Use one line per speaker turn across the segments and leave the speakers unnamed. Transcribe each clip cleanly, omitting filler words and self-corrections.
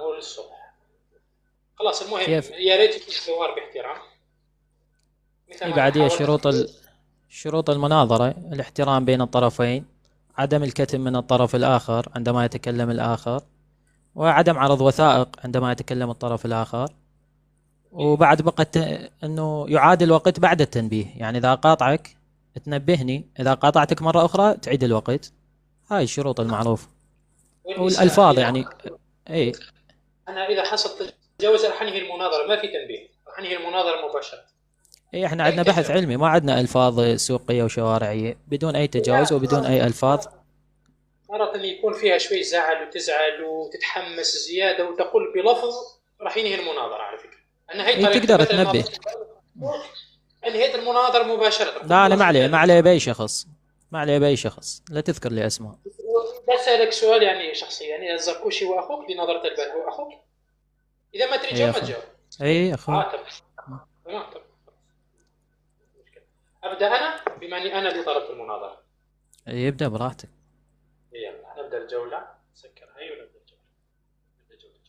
مو للصبح. خلاص المهم
كيف؟
يا ريت يكون الحوار باحترام مثل
اي
ما أنا
بعد هي
حاولت.
شروط المناظرة: الاحترام بين الطرفين، عدم الكتم من الطرف الآخر عندما يتكلم الآخر، وعدم عرض وثائق عندما يتكلم الطرف الآخر. وبعد بقى انه يعاد الوقت بعد التنبيه، يعني اذا قاطعك تنبهني، اذا قاطعتك مرة اخرى تعيد الوقت. هاي الشروط المعروفة.
والإساءة
والألفاظ
إذا
يعني. اي.
أنا إذا حصل تجاوز راح أنهي المناظرة، ما في تنبيه، راح أنهي المناظرة مباشرة.
اي احنا
أي
عندنا بحث
تجاوز.
علمي، ما عندنا ألفاظ سوقية وشوارعية، بدون أي تجاوز
لا،
وبدون أي ألفاظ.
مرات اللي يكون فيها شوي زعل وتزعل وتتحمس زيادة وتقول بلفظ راح ينهي المناظرة على فكرة. أنا هي
اي
طريقتي
تقدر
مثلا ما
تنبه.
انهيت المناظرة مباشرة، قلت
لا أنا
خلاص
ما عليه،
انتهت
ما عليه
المناظرة.
بأي شخص. ما عليه بأي شخص، لا تذكر لي أسماء.
بسألك سؤال يعني شخصي، يعني الزركوشي هو أخوك بنظرة البال، هو أخوك؟ إذا ما تريد
اي
تجاوب ما
أخوي.
تجاوب.
اي أخوي.
تمام. تمام تمام. أبدأ أنا بما أني أنا اللي طلبت المناظرة.
يبدأ براحتك.
يلا نبدأ الجولة، سكر هاي ونبدأ الجولة. نبدأ الجولة.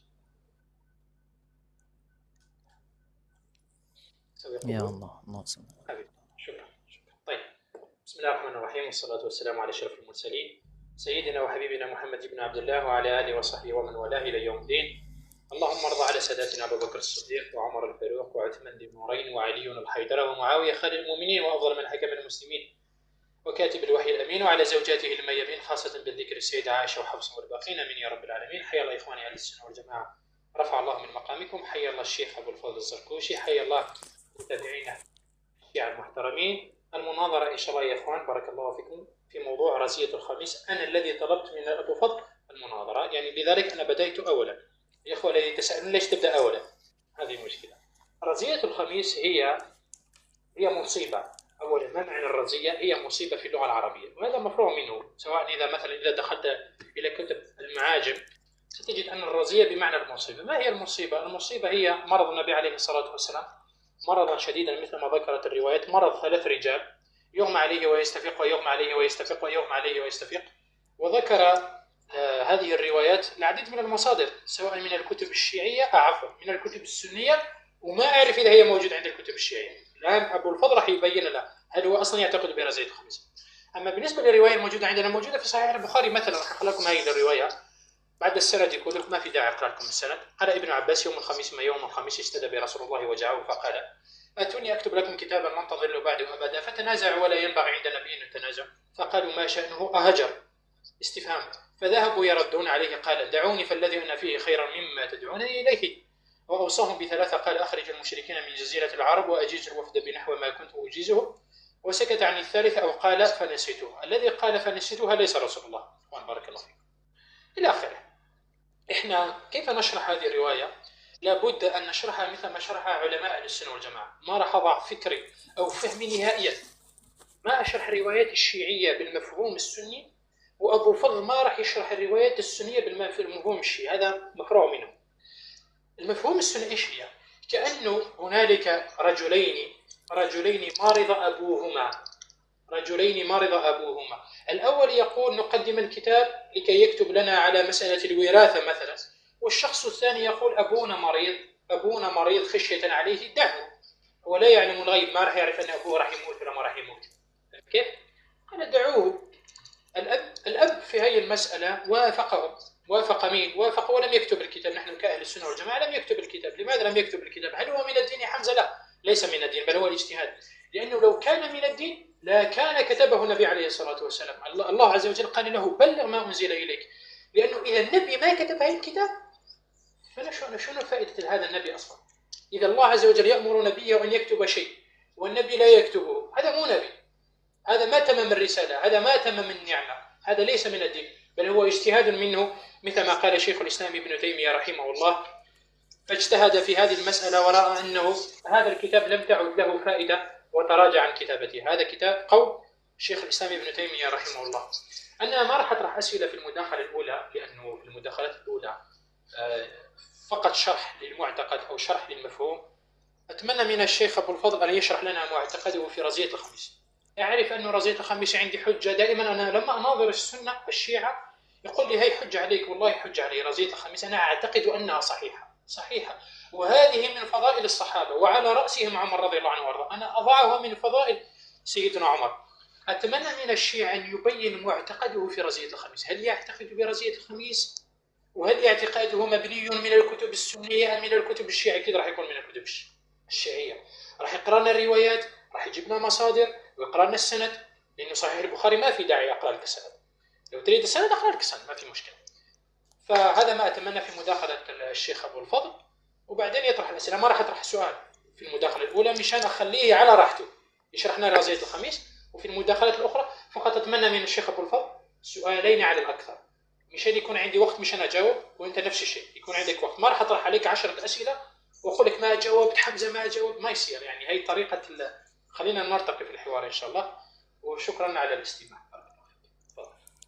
سوي
يا
قبول.
الله، الله صل.
حبيبي شكرا شكرا. طيب، بسم الله الرحمن الرحيم، والصلاة والسلام على أشرف المرسلين سيدنا وحبيبنا محمد بن عبد الله وعلى آله وصحبه ومن والاه إلى يوم الدين. اللهم ارض على ساداتنا أبو بكر الصديق وعمر الفاروق وعثمان ذي النورين وعلي الحيدر ومعاوية خير المؤمنين وأفضل من حكم المسلمين وكاتب الوحي الأمين وعلى زوجاته الميامين، خاصة بالذكر السيدة عائشة وحفصة والباقين، آمين يا رب العالمين. حيا الله إخواني أهل السنة والجماعة، رفع الله من مقامكم. حيا الله الشيخ أبو الفضل الزركوشي، حيا الله متابعينا الشيعة المحترمين. المناظرة إن شاء الله يا إخوان بارك الله فيكم في موضوع رزية الخميس. أنا الذي طلبت من أبو فضل المناظرة، يعني لذلك أنا بديت أولا. يا إخوة الذي تسألون ليش تبدأ أولا، هذه مشكلة. رزية الخميس هي مصيبة. أولا، ما معنى الرزية؟ هي مصيبة في اللغة العربية، وهذا مفروغ منه. سواء إذا دخلت إلى كتب المعاجم ستجد أن الرزية بمعنى المصيبة. ما هي المصيبة؟ المصيبة هي مرض النبي عليه الصلاة والسلام، مرضا شديدا مثل ما ذكرت الروايات، مرض 3 رجال يغمى عليه ويستفيق ويغمى عليه ويستفيق ويغمى عليه ويستفيق. وذكر هذه الروايات العديد من المصادر، سواء من الكتب الشيعية عفوا من الكتب السنية، وما أعرف إذا هي موجودة عند الكتب الشيعية. الآن أبو الفضل راح يبين لنا هل هو أصلا يعتقد برزية الخميس. أما بالنسبة للرواية الموجودة عندنا، موجودة في صحيح البخاري مثلا، راح أقرأ لكم هذه الرواية بعد السند. يقول لك ما في داعي أقرأ لكم السند. قال ابن عباس يوم الخميس ما يوم الخميس استدى برسول الله وجعه فقال أتوني أكتب لكم كتابا لن تضلوا بعده أبدا، فتنازعوا ولا ينبغي عند نبي التنازع، فقالوا ما شأنه أهجر استفهام، فذهبوا يردون عليه. قال دعوني فالذي أنا فيه خيرا مما تدعونني إليه. وأوصاهم بثلاثة، قال أخرج المشركين من جزيرة العرب وأجيز الوفد بنحو ما كنت أجيزه. وسكت عن الثالث أو قال فنسيته. الذي قال فنسيتها ليس رسول الله، وأن بارك الله فيكم إلى آخره. إحنا كيف نشرح هذه الرواية؟ لابد أن نشرحها مثل ما شرحها علماء أهل السنة والجماعة. ما راح أضع فكري أو فهمي نهائيا، ما أشرح الروايات الشيعية بالمفهوم السني، وأبو فضل ما راح يشرح الروايات السنية بالمفهوم الشيعي، هذا مفروغ منه. المفهوم السني إيش هي؟ كأنه هنالك رجلين مرض أبوهما، رجلين مرض أبوهما. الأول يقول نقدم الكتاب لكي يكتب لنا على مسألة الوراثة مثلا، والشخص الثاني يقول أبونا مريض خشية عليه دعه، هو لا يعلم الغيب، ما راح يعرف أن أبوه راح يموت ولا ما راح يموت. كيف؟ قال دعوه. الأب في هذه المسألة وافق مين؟ وافق ولم يكتب الكتاب. نحن كأهل السنة والجماعة لم يكتب الكتاب. لماذا لم يكتب الكتاب؟ هل هو من الدين يا حمزة؟ لا، ليس من الدين، بل هو الاجتهاد. لأنه لو كان من الدين لا كان كتبه النبي عليه الصلاة والسلام. الله عز وجل قال له بلغ ما أنزل إليك. لأنه إذا النبي ما كتب هذا الكتاب شنو فائدة هذا النبي أصلا؟ إذا الله عز وجل يأمر نبيه أن يكتب شيء والنبي لا يكتبه، هذا مو نبي، هذا ما تمم الرسالة، هذا ما تمم النعمة، هذا ليس من الدين، بل هو اجتهاد منه، مثل ما قال شيخ الإسلام ابن تيمية رحمه الله، فاجتهد في هذه المسألة ورأى أنه هذا الكتاب لم تعد له فائدة وتراجع عن كتابته. هذا كتاب قول شيخ الإسلام ابن تيمية رحمه الله. أنا ما راح أطرح أسئلة في المداخلة الأولى، لأنه في المداخلات الأولى فقط شرح للمعتقد أو شرح للمفهوم. أتمنى من الشيخ أبو الفضل أن يشرح لنا معتقده في رزية الخميس. أعرف أن رزية الخميس عندي حجة دائما. أنا لما أناظر السنة الشيعة يقول لي هي حجة عليك، والله حجة علي، رزية الخميس أنا أعتقد أنها صحيحة، وهذه من فضائل الصحابة وعلى رأسهم عمر رضي الله عنه وارضاه. أنا أضعها من فضائل سيدنا عمر. أتمنى من الشيعة أن يبين معتقده في رزية الخميس، هل يعتقد برزية الخميس؟ وهل اعتقاده مبني من الكتب السنية أم من الكتب الشيعية؟ أكيد راح يكون من الكتب الشيعية. راح يقرأ لنا الروايات، راح يجيب لنا مصادر ويقرأ لنا السند، لأنه صحيح البخاري ما في داعي أقرأ لك السند، لو تريد السند أقرأ لك السند ما في مشكلة. فهذا ما أتمنى في مداخلة الشيخ أبو الفضل، وبعدين يطرح الأسئلة. ما راح أطرح سؤال في المداخلة الأولى مشان أخليه على راحته يشرح لنا رازية الخميس، وفي المداخلات الأخرى فقط أتمنى من الشيخ أبو الفضل سؤالين على الأكثر، مشان يكون عندي وقت مشان أجاوب، وأنت نفس الشيء يكون عندك وقت. ما راح أطرح عليك 10 أسئلة وأقول لك ما جاوبت، حمزة ما جاوب، ما يصير يعني. هي طريقة خلينا نرتقي في الحوار إن شاء الله. وشكرا على الاستماع.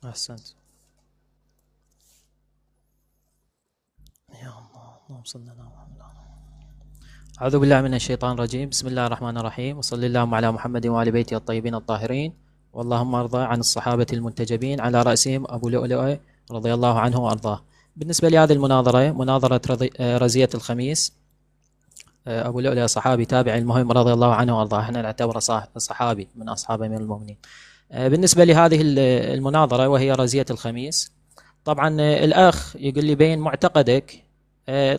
أحسنت. يا الله، اللهم صل على محمد. أعوذ بالله من الشيطان الرجيم. بسم الله الرحمن الرحيم، وصلى اللهم على محمد وآل بيته الطيبين الطاهرين، واللهم ارضى عن الصحابة المنتجبين على رأسهم أبو لؤلؤ رضي الله عنه وأرضاه. بالنسبة لهذه المناظرة، مناظرة رزية الخميس، أبو لؤلؤ صحابي تابعي المهم رضي الله عنه وأرضاه، احنا نعتبره صحابي من أصحاب أمير المؤمنين. بالنسبة لهذه المناظرة وهي رزية الخميس، طبعا الأخ يقول لي بين معتقدك.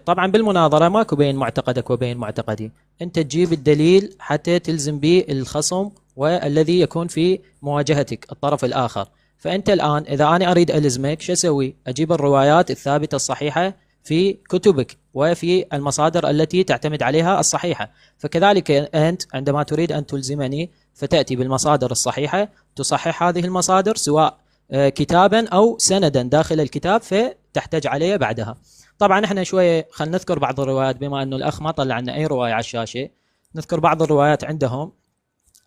طبعا بالمناظرة ماكو بين معتقدك وبين معتقدي، أنت تجيب الدليل حتى تلزم به الخصم والذي يكون في مواجهتك الطرف الآخر. فأنت الآن إذا أنا أريد ألزمك شو أسوي؟ أجيب الروايات الثابتة الصحيحة في كتبك وفي المصادر التي تعتمد عليها الصحيحة. فكذلك أنت عندما تريد أن تلزمني فتأتي بالمصادر الصحيحة، تصحح هذه المصادر سواء كتابا أو سندا داخل الكتاب فتحتاج عليه بعدها. طبعا احنا شوية خلينا نذكر بعض الروايات، بما أنه الأخ ما طلع لنا أي رواية على الشاشة، نذكر بعض الروايات عندهم.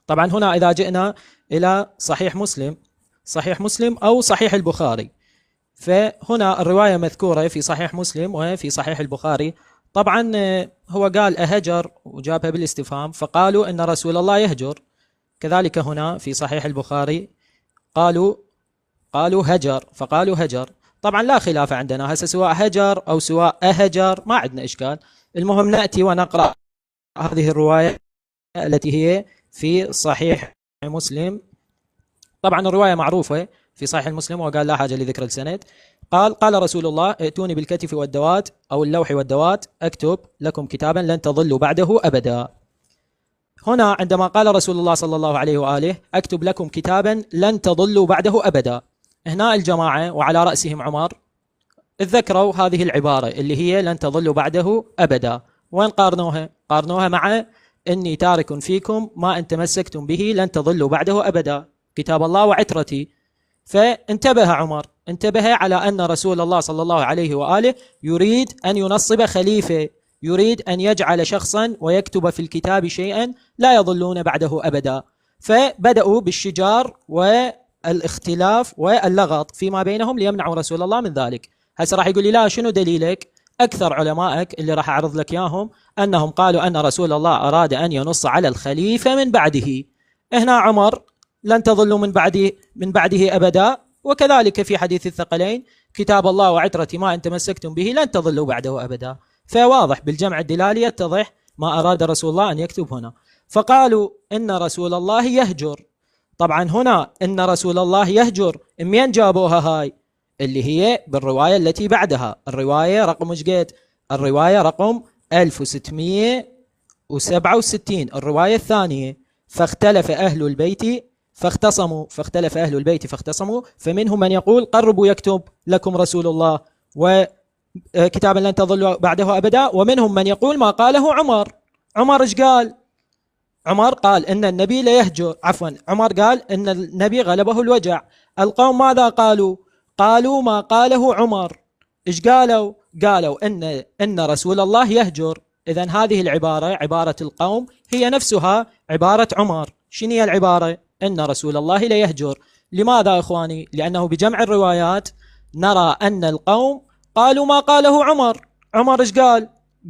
طبعا هنا إذا جئنا إلى صحيح مسلم أو صحيح البخاري، فهنا الرواية مذكورة في صحيح مسلم وفي صحيح البخاري. طبعا هو قال أهجر وجابها بالاستفهام، فقالوا أن رسول الله يهجر. كذلك هنا في صحيح البخاري قالوا هجر، فقالوا هجر. طبعا لا خلاف عندنا هسه، سواء هجر أو سواء أهجر ما عندنا إشكال. المهم نأتي ونقرأ هذه الرواية التي هي في صحيح مسلم. طبعا الرواية معروفة في صحيح المسلم، وقال لا حاجة لذكر السند. قال رسول الله: ائتوني بالكتف والدوات أو اللوح والدوات أكتب لكم كتابا لن تضلوا بعده أبدا. هنا عندما قال رسول الله صلى الله عليه وآله أكتب لكم كتابا لن تضلوا بعده أبدا، هنا الجماعة وعلى رأسهم عمر ذكروا هذه العبارة اللي هي لن تضلوا بعده أبدا. وين قارنوها مع إني تارك فيكم ما إن تمسكتم به لن تضلوا بعده أبدا، كتاب الله وعترتي. فانتبه عمر، انتبه على أن رسول الله صلى الله عليه وآله يريد أن ينصب خليفة، يريد أن يجعل شخصا ويكتب في الكتاب شيئا لا يضلون بعده أبدا. فبدأوا بالشجار والاختلاف واللغط فيما بينهم ليمنعوا رسول الله من ذلك. هسه راح يقول لي لا شنو دليلك؟ أكثر علمائك اللي راح أعرض لك ياهم أنهم قالوا أن رسول الله أراد أن ينص على الخليفة من بعده. هنا عمر لن تضلوا من بعده أبدا، وكذلك في حديث الثقلين كتاب الله وعترتي ما إن تمسكتم به لن تضلوا بعده أبدا. فواضح بالجمع الدلالي يتضح ما أراد رسول الله أن يكتب هنا. فقالوا إن رسول الله يهجر. طبعا هنا إن رسول الله يهجر من جابوها هاي؟ اللي هي بالرواية التي بعدها، الرواية رقم مجقيت، الرواية رقم 1667، الرواية الثانية. فاختلف أهل البيت فاختصموا فمنهم من يقول قربوا يكتب لكم رسول الله وكتابا لن تضلوا بعده أبدا، ومنهم من يقول ما قاله عمر إيش قال؟ عمر قال إن النبي لا يهجر، عمر قال إن النبي غلبه الوجع. القوم ماذا قالوا ما قاله عمر. إيش قالوا إن رسول الله يهجر. إذن هذه العبارة عبارة القوم هي نفسها عبارة عمر. شنو هي العبارة؟ إن رسول الله لا يهجر. لماذا إخواني؟ لأنه بجمع الروايات نرى أن القوم قالوا ما قاله عمر إيش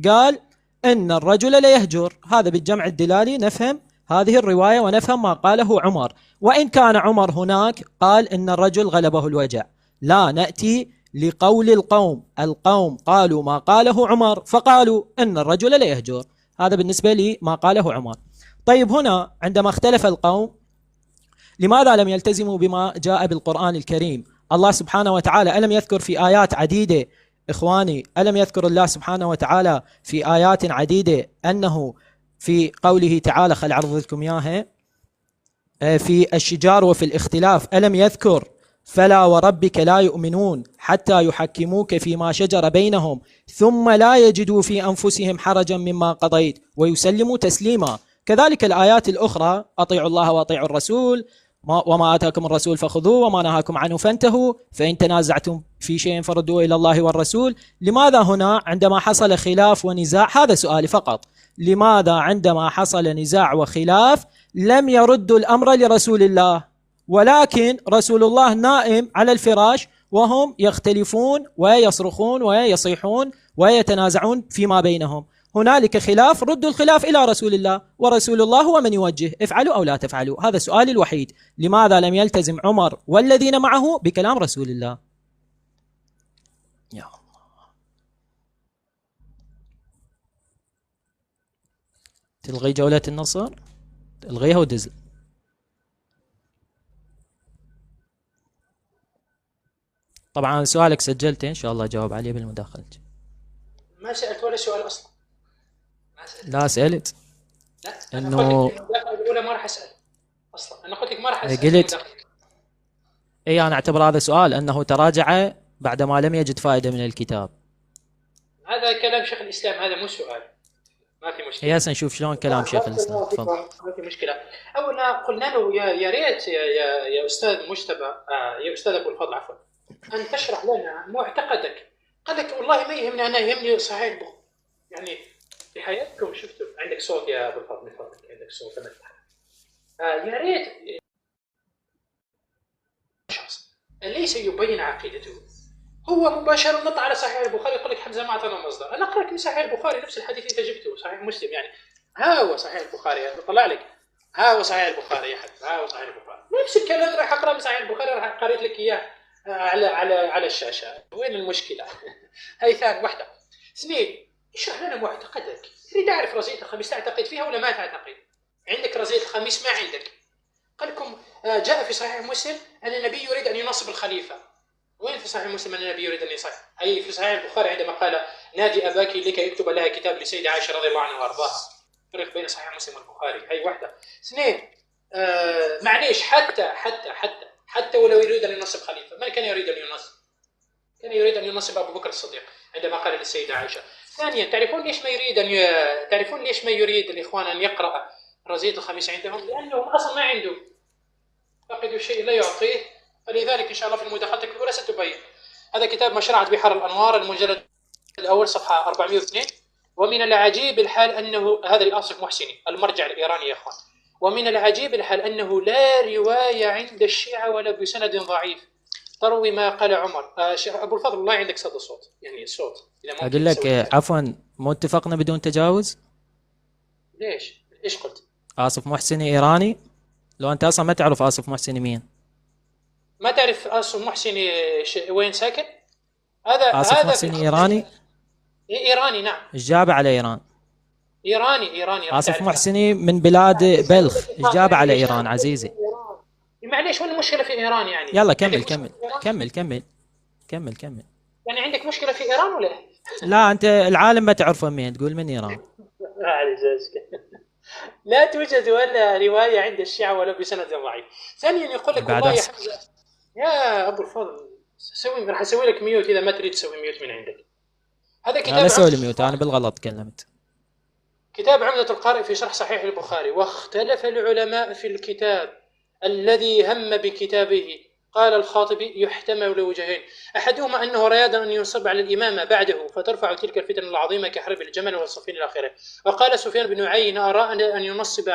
قال إن الرجل لا يهجر. هذا بالجمع الدلالي نفهم هذه الرواية ونفهم ما قاله عمر. وإن كان عمر هناك قال إن الرجل غلبه الوجع، لا، نأتي لقول القوم قالوا ما قاله عمر فقالوا إن الرجل لا يهجر. هذا بالنسبة لي ما قاله عمر. طيب هنا عندما اختلف القوم لماذا لم يلتزموا بما جاء بالقرآن الكريم؟ الله سبحانه وتعالى ألم يذكر في آيات عديدة إخواني، ألم يذكر الله سبحانه وتعالى في آيات عديدة أنه في قوله تعالى خل أعرض لكم إياها في الشجار وفي الاختلاف، ألم يذكر فلا وربك لا يؤمنون حتى يحكموك فيما شجر بينهم ثم لا يجدوا في أنفسهم حرجا مما قضيت ويسلموا تسليما. كذلك الآيات الأخرى أطيعوا الله وأطيعوا الرسول وما آتاكم الرسول فخذوه وما نهاكم عنه فانتهوا فإن تنازعتم في شيء فردوه إلى الله والرسول. لماذا هنا عندما حصل خلاف ونزاع، هذا سؤالي فقط، لماذا عندما حصل نزاع وخلاف لم يردوا الأمر لرسول الله، ولكن رسول الله نائم على الفراش وهم يختلفون ويصرخون ويصيحون ويتنازعون فيما بينهم؟ هنالك خلاف، ردوا الخلاف إلى رسول الله، ورسول الله هو من يوجه افعلوا أو لا تفعلوا. هذا سؤالي الوحيد، لماذا لم يلتزم عمر والذين معه بكلام رسول الله؟ يا الله. تلغي جولة النصر، الغيها ودز. طبعا سؤالك سجلته، ان شاء الله اجاوب عليه بالمداخلة.
ما سألت ولا سؤال أصلا.
لا سألت.
لا أنا قلت لك المداخلة الأولى ما راح أسأل أصلا. أنا قلت لك ما راح أسأل.
قلت اي انا اعتبر هذا سؤال انه تراجع بعدما لم يجد فائدة من الكتاب.
هذا كلام شيخ الإسلام، هذا مو سؤال. ما في مشكلة.
هسه نشوف شلون كلام شيخ الإسلام. تفضل.
ما في مشكلة. أولا قلنا له يا ريت يا أستاذ مجتبى، يا أستاذ أبو الفضل عفوا، أن تشرح لنا معتقدك. قال لك والله ما يهمني، أنا يهمني صحيح البخاري. يعني في حياتكم شفتوا عندك صوت يا أبو الفضل، من فضلك عندك صوت أنا يا ريت شخص ليس يبين عقيدته، هو مباشرة نط على صحيح البخاري يقول لك حمزة ما أعطانا مصدر. أنا أقرأ لك من صحيح البخاري نفس الحديث اللي أنت جبته صحيح مسلم، يعني ها هو صحيح البخاري، طلع لك ها هو صحيح البخاري يا حبيبي، ها هو صحيح البخاري. نفس الكلام راح أقرأ من صحيح البخاري، راح قريت لك إياه على الشاشة. وين المشكلة؟ هاي ثاني واحدة. اثنين، اشرح لنا معتقدك. تريد أعرف رزية الخميس تعتقد فيها ولا ما تعتقد؟ عندك رزية الخميس ما عندك؟ قال لكم جاء في صحيح مسلم أن النبي يريد أن ينصب الخليفة. وين في صحيح مسلم أن النبي يريد أن يصحح؟ أي في صحيح البخاري عندما قال نادي أباك لكي يكتب لها كتاب لسيدة عائشة رضي الله عنها وأرضاها. فرق بين صحيح مسلم والبخاري. هاي واحدة. اثنين، معليش حتى ولو يريد أن ينصب خليفة، من كان يريد أن ينصب؟ كان يريد أن ينصب أبو بكر الصديق عندما قال للسيدة عائشة. ثانيا، تعرفون ليش ما يريد الإخوان أن يقرأ رزية الخميس عندهم؟ لأنهم أصلا ما عندهم، فقدوا شيء لا يعطيه، فلذلك إن شاء الله في مداخلتك الأولى ستبين. هذا كتاب مشرعة بحر الأنوار المجلد الأول صفحة 402. ومن العجيب الحال أنه هذا آصف محسني المرجع الإيراني يا أخوان. ومن العجيب الحال أنه لا رواية عند الشيعة ولا بسند ضعيف تروي ما قال عمر. أبو الفضل الله عندك صدى صوت، يعني الصوت
أقول لك عفوا، مو اتفقنا بدون تجاوز؟
ليش؟ إيش قلت؟
آصف محسني إيراني؟ لو أنت أصلا ما تعرف آصف محسني مين؟
ما تعرف آصف محسني وين ساكن؟ هذا
آصف محسني إيراني؟
إيراني نعم.
إجابة على إيران.
إيراني.
آصف محسني من بلاد بلخ، إجابة على إيران عزيزي.
معليش وين المشكلة في إيران يعني؟
يلا كمل.
يعني عندك مشكلة في إيران ولا؟
لا أنت العالم ما تعرفه مين، تقول من إيران.
لا توجد ولا رواية عند الشيعة ولا بسند ضعيف. ثانيا يقول لك والله يا حمزة يا أبو الفضل راح أسوي لك ميوت إذا ما تريد تسوي ميوت من عندك. هذا كتاب
أنا سوي ميوت، أنا بالغلط كلمت.
كتاب عمدة القارئ في شرح صحيح البخاري. واختلف العلماء في الكتاب الذي هم بكتابه. قال الخاطبي يحتمل لوجهين، أحدهما أنه رياد أن ينصب على الإمامة بعده فترفع تلك الفتن العظيمة كحرب الجمل والصفين إلى آخره. وقال سفيان بن عيينة أرى أن ينصب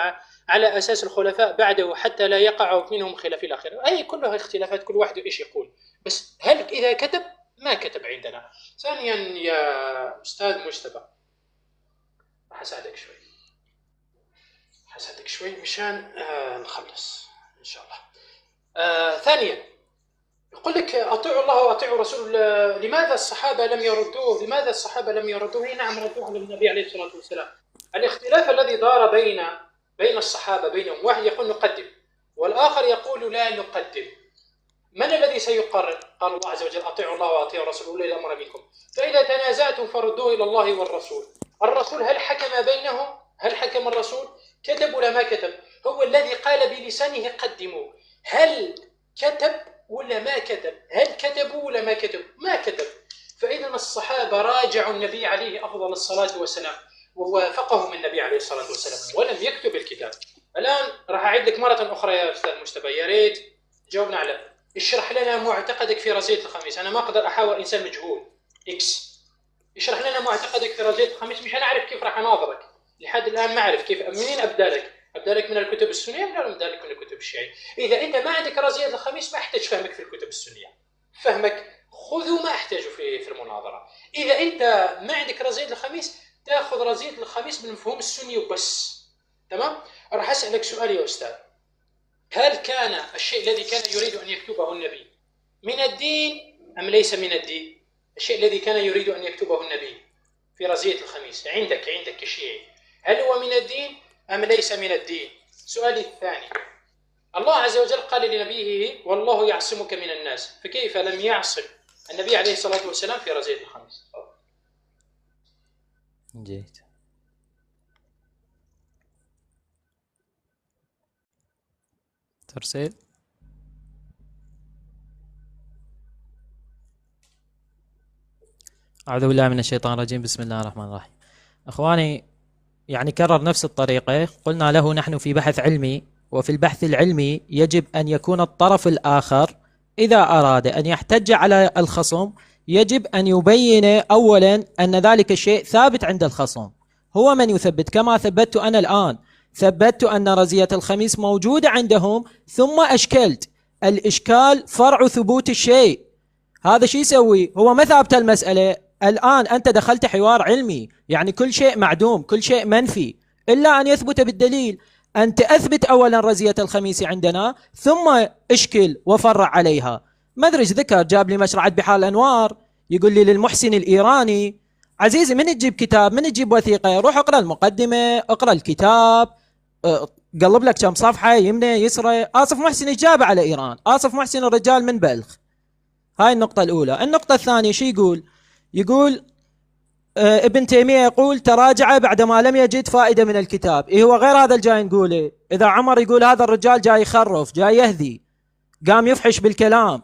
على أساس الخلفاء بعده حتى لا يقع منهم خلاف إلى آخره. أي كلها اختلافات، كل واحد إيش يقول، بس هل إذا كتب ما كتب عندنا. ثانيا يا أستاذ مجتبى حسألك شوي مشان نخلص إن شاء الله. ثانيا يقول لك أطيعوا الله وأطيعوا رسول الله. لماذا الصحابة لم يردوه؟ لماذا الصحابة لم يردوه؟ نعم ردوه على النبي عليه الصلاة والسلام. الاختلاف الذي دار بين الصحابة بينهم، واحد يقول نقدم والآخر يقول لا نقدم. من الذي سيقرر؟ قال الله عز وجل أطيعوا الله وأطيعوا رسوله أولي الأمر منكم، فإذا تنازعتم فردوه إلى الله والرسول. الرسول هل حكم بينهم؟ هل حكم الرسول؟ كتب ولا ما كتب؟ هو الذي قال بلسانه قدموا. هل كتب ولا ما كتب؟ هل كتبوا ولا ما كتبوا؟ ما كتب. فإذا الصحابة راجعوا النبي عليه أفضل الصلاة والسلام ووافقهم النبي عليه الصلاة والسلام ولم يكتب الكتاب. الآن راح أعيد لك مرة أخرى يا أستاذ مجتبى، يا ريت جاوبنا على اشرح لنا معتقدك في رزية الخميس. أنا ما أقدر أحاور إنسان مجهول إكس. اشرح لنا معتقدك في رزية الخميس، مش أنا أعرف كيف راح أناظرك. لحد الآن ما أعرف كيف، منين أبدأ لك؟ أبدأ لك من الكتب السنية ولا أبدأ لك من الكتب الشيعية؟ إذا أنت ما عندك رزية الخميس ما أحتاج فهمك في الكتب السنية، فهمك خذوا ما أحتاجه في المناظرة. إذا أنت ما عندك رزية الخميس تأخذ رزية الخميس من المفهوم السني وبس. تمام؟ راح أسألك سؤال يا أستاذ، هل كان الشيء الذي كان يريد أن يكتبه النبي من الدين أم ليس من الدين؟ الشيء الذي كان يريد أن يكتبه النبي في رزية الخميس عندك كشيعي، هل هو من الدين أم ليس من الدين؟ سؤالي الثاني، الله عز وجل قال لنبيه والله يعصمك من الناس، فكيف لم يعصم النبي عليه الصلاة والسلام في رزية الخميس؟
جيد. ترسيل. أعوذ بالله من الشيطان الرجيم. بسم الله الرحمن الرحيم. أخواني، يعني كرر نفس الطريقة. قلنا له نحن في بحث علمي، وفي البحث العلمي يجب أن يكون الطرف الآخر إذا أراد أن يحتج على الخصم يجب أن يبين أولا أن ذلك الشيء ثابت عند الخصم، هو من يثبت. كما ثبت أنا الآن، ثبت أن رزية الخميس موجودة عندهم ثم أشكلت. الإشكال فرع ثبوت الشيء. هذا شيء يسوي؟ هو ما ثابت المسألة. الآن أنت دخلت حوار علمي، يعني كل شيء معدوم، كل شيء منفي إلا أن يثبت بالدليل. أنت أثبت أولا رزية الخميس عندنا ثم اشكل وفرع عليها. ما أدري ذكر جاب لي مشرعة بحار الأنوار، يقول لي للمحسن الإيراني عزيزي من تجيب كتاب، من تجيب وثيقة، روح اقرأ المقدمة، اقرأ الكتاب، قلب لك كم صفحة يمنى يسرى. آصف محسن إجابة على إيران، آصف محسن الرجال من بلخ. هاي النقطة الأولى. النقطة الثانية شو يقول ابن تيمية يقول تراجع بعدما لم يجد فائدة من الكتاب. إيه هو غير هذا الجاي نقوله. إذا عمر يقول هذا الرجال جاي يخرف، جاي يهذي، قام يفحش بالكلام،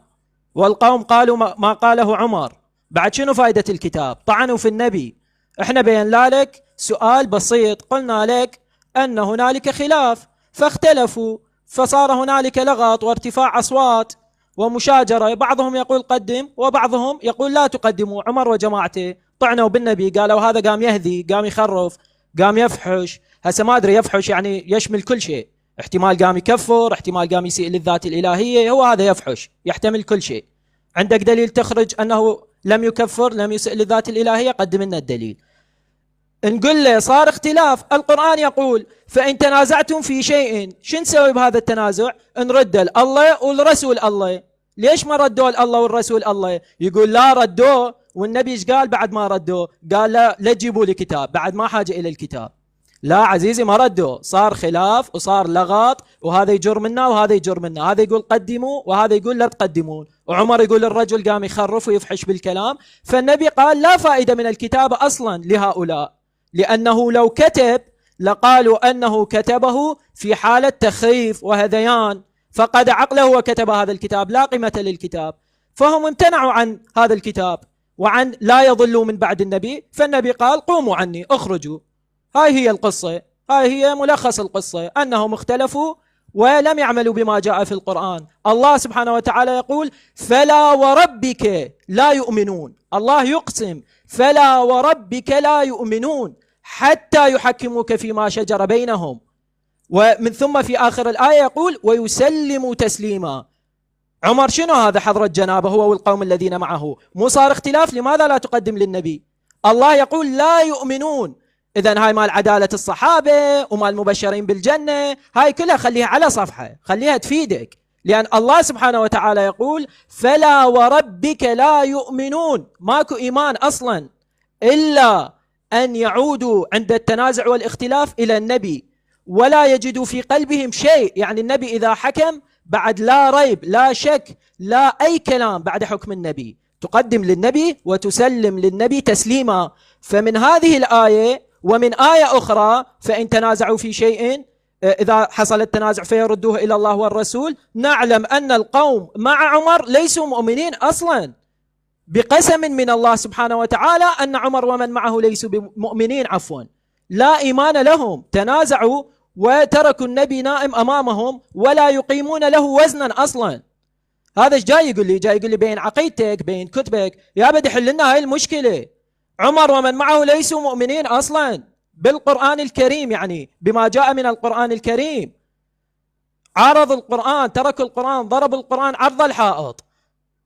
والقوم قالوا ما قاله عمر، بعد شنو فائدة الكتاب؟ طعنوا في النبي. احنا بينا لك سؤال بسيط، قلنا لك أن هنالك خلاف فاختلفوا، فصار هنالك لغط وارتفاع أصوات ومشاجرة، بعضهم يقول قدم وبعضهم يقول لا تقدموا. عمر وجماعته طعنوا بالنبي، قالوا هذا قام يهذي، قام يخرف، قام يفحش. هسه ما أدري يفحش يعني يشمل كل شيء، احتمال قام يكفر، احتمال قام يسيء للذات الإلهية، هو هذا يفحش يحتمل كل شيء. عندك دليل تخرج أنه لم يكفر لم يسيء للذات الإلهية؟ قدم لنا الدليل. نقول له صار اختلاف، القرآن يقول فإن تنازعتم في شيء، شو نسوي بهذا التنازع؟ نرد الله والرسول الله. ليش ما ردوا الله والرسول الله؟ يقول لا ردوه، والنبي ايش قال بعد ما ردوه؟ قال لا تجيبوا لي كتاب، بعد ما حاجة إلى الكتاب. لا عزيزي ما ردوا، صار خلاف وصار لغط، وهذا يجر منا وهذا يجر منا، هذا يقول قدموا وهذا يقول لا تقدمون، وعمر يقول الرجل قام يخرف ويفحش بالكلام. فالنبي قال لا فائدة من الكتاب أصلا لهؤلاء، لأنه لو كتب لقالوا أنه كتبه في حالة تخريف وهذيان، فقد عقله وكتب هذا الكتاب، لا قيمة للكتاب. فهم امتنعوا عن هذا الكتاب وعن لا يضلوا من بعد النبي، فالنبي قال قوموا عني اخرجوا. هاي هي القصة، هاي هي ملخص القصة، أنهم اختلفوا ولم يعملوا بما جاء في القرآن. الله سبحانه وتعالى يقول فلا وربك لا يؤمنون، الله يقسم فلا وربك لا يؤمنون حتى يحكموك فيما شجر بينهم، ومن ثم في آخر الآية يقول ويسلموا تسليما. عمر شنو هذا؟ حضرة جنابه هو والقوم الذين معه، مو صار اختلاف؟ لماذا لا تقدم للنبي؟ الله يقول لا يؤمنون. إذن هاي مال عدالة الصحابة ومال المبشرين بالجنة، هاي كلها خليها على صفحة، خليها تفيدك، لأن الله سبحانه وتعالى يقول فلا وربك لا يؤمنون، ماكو إيمان أصلا إلا أن يعودوا عند التنازع والاختلاف إلى النبي ولا يجدوا في قلبهم شيء. يعني النبي إذا حكم بعد لا ريب لا شك لا أي كلام بعد حكم النبي، تقدم للنبي وتسلم للنبي تسليما. فمن هذه الآية ومن آية أخرى فإن تنازعوا في شيء إذا حصل التنازع فيردوه إلى الله والرسول، نعلم أن القوم مع عمر ليسوا مؤمنين أصلا بقسم من الله سبحانه وتعالى أن عمر ومن معه ليسوا مؤمنين، عفوا لا إيمان لهم، تنازعوا وتركوا النبي نائم أمامهم ولا يقيمون له وزنا أصلا. هذا ايش جاي يقول لي؟ جاي يقول لي بين عقيدتك بين كتبك يا بدي حل لنا هاي المشكلة. عمر ومن معه ليسوا مؤمنين أصلا بالقرآن الكريم، يعني بما جاء من القرآن الكريم. عارض القرآن، تركوا القرآن، ضربوا القرآن عرض الحائط.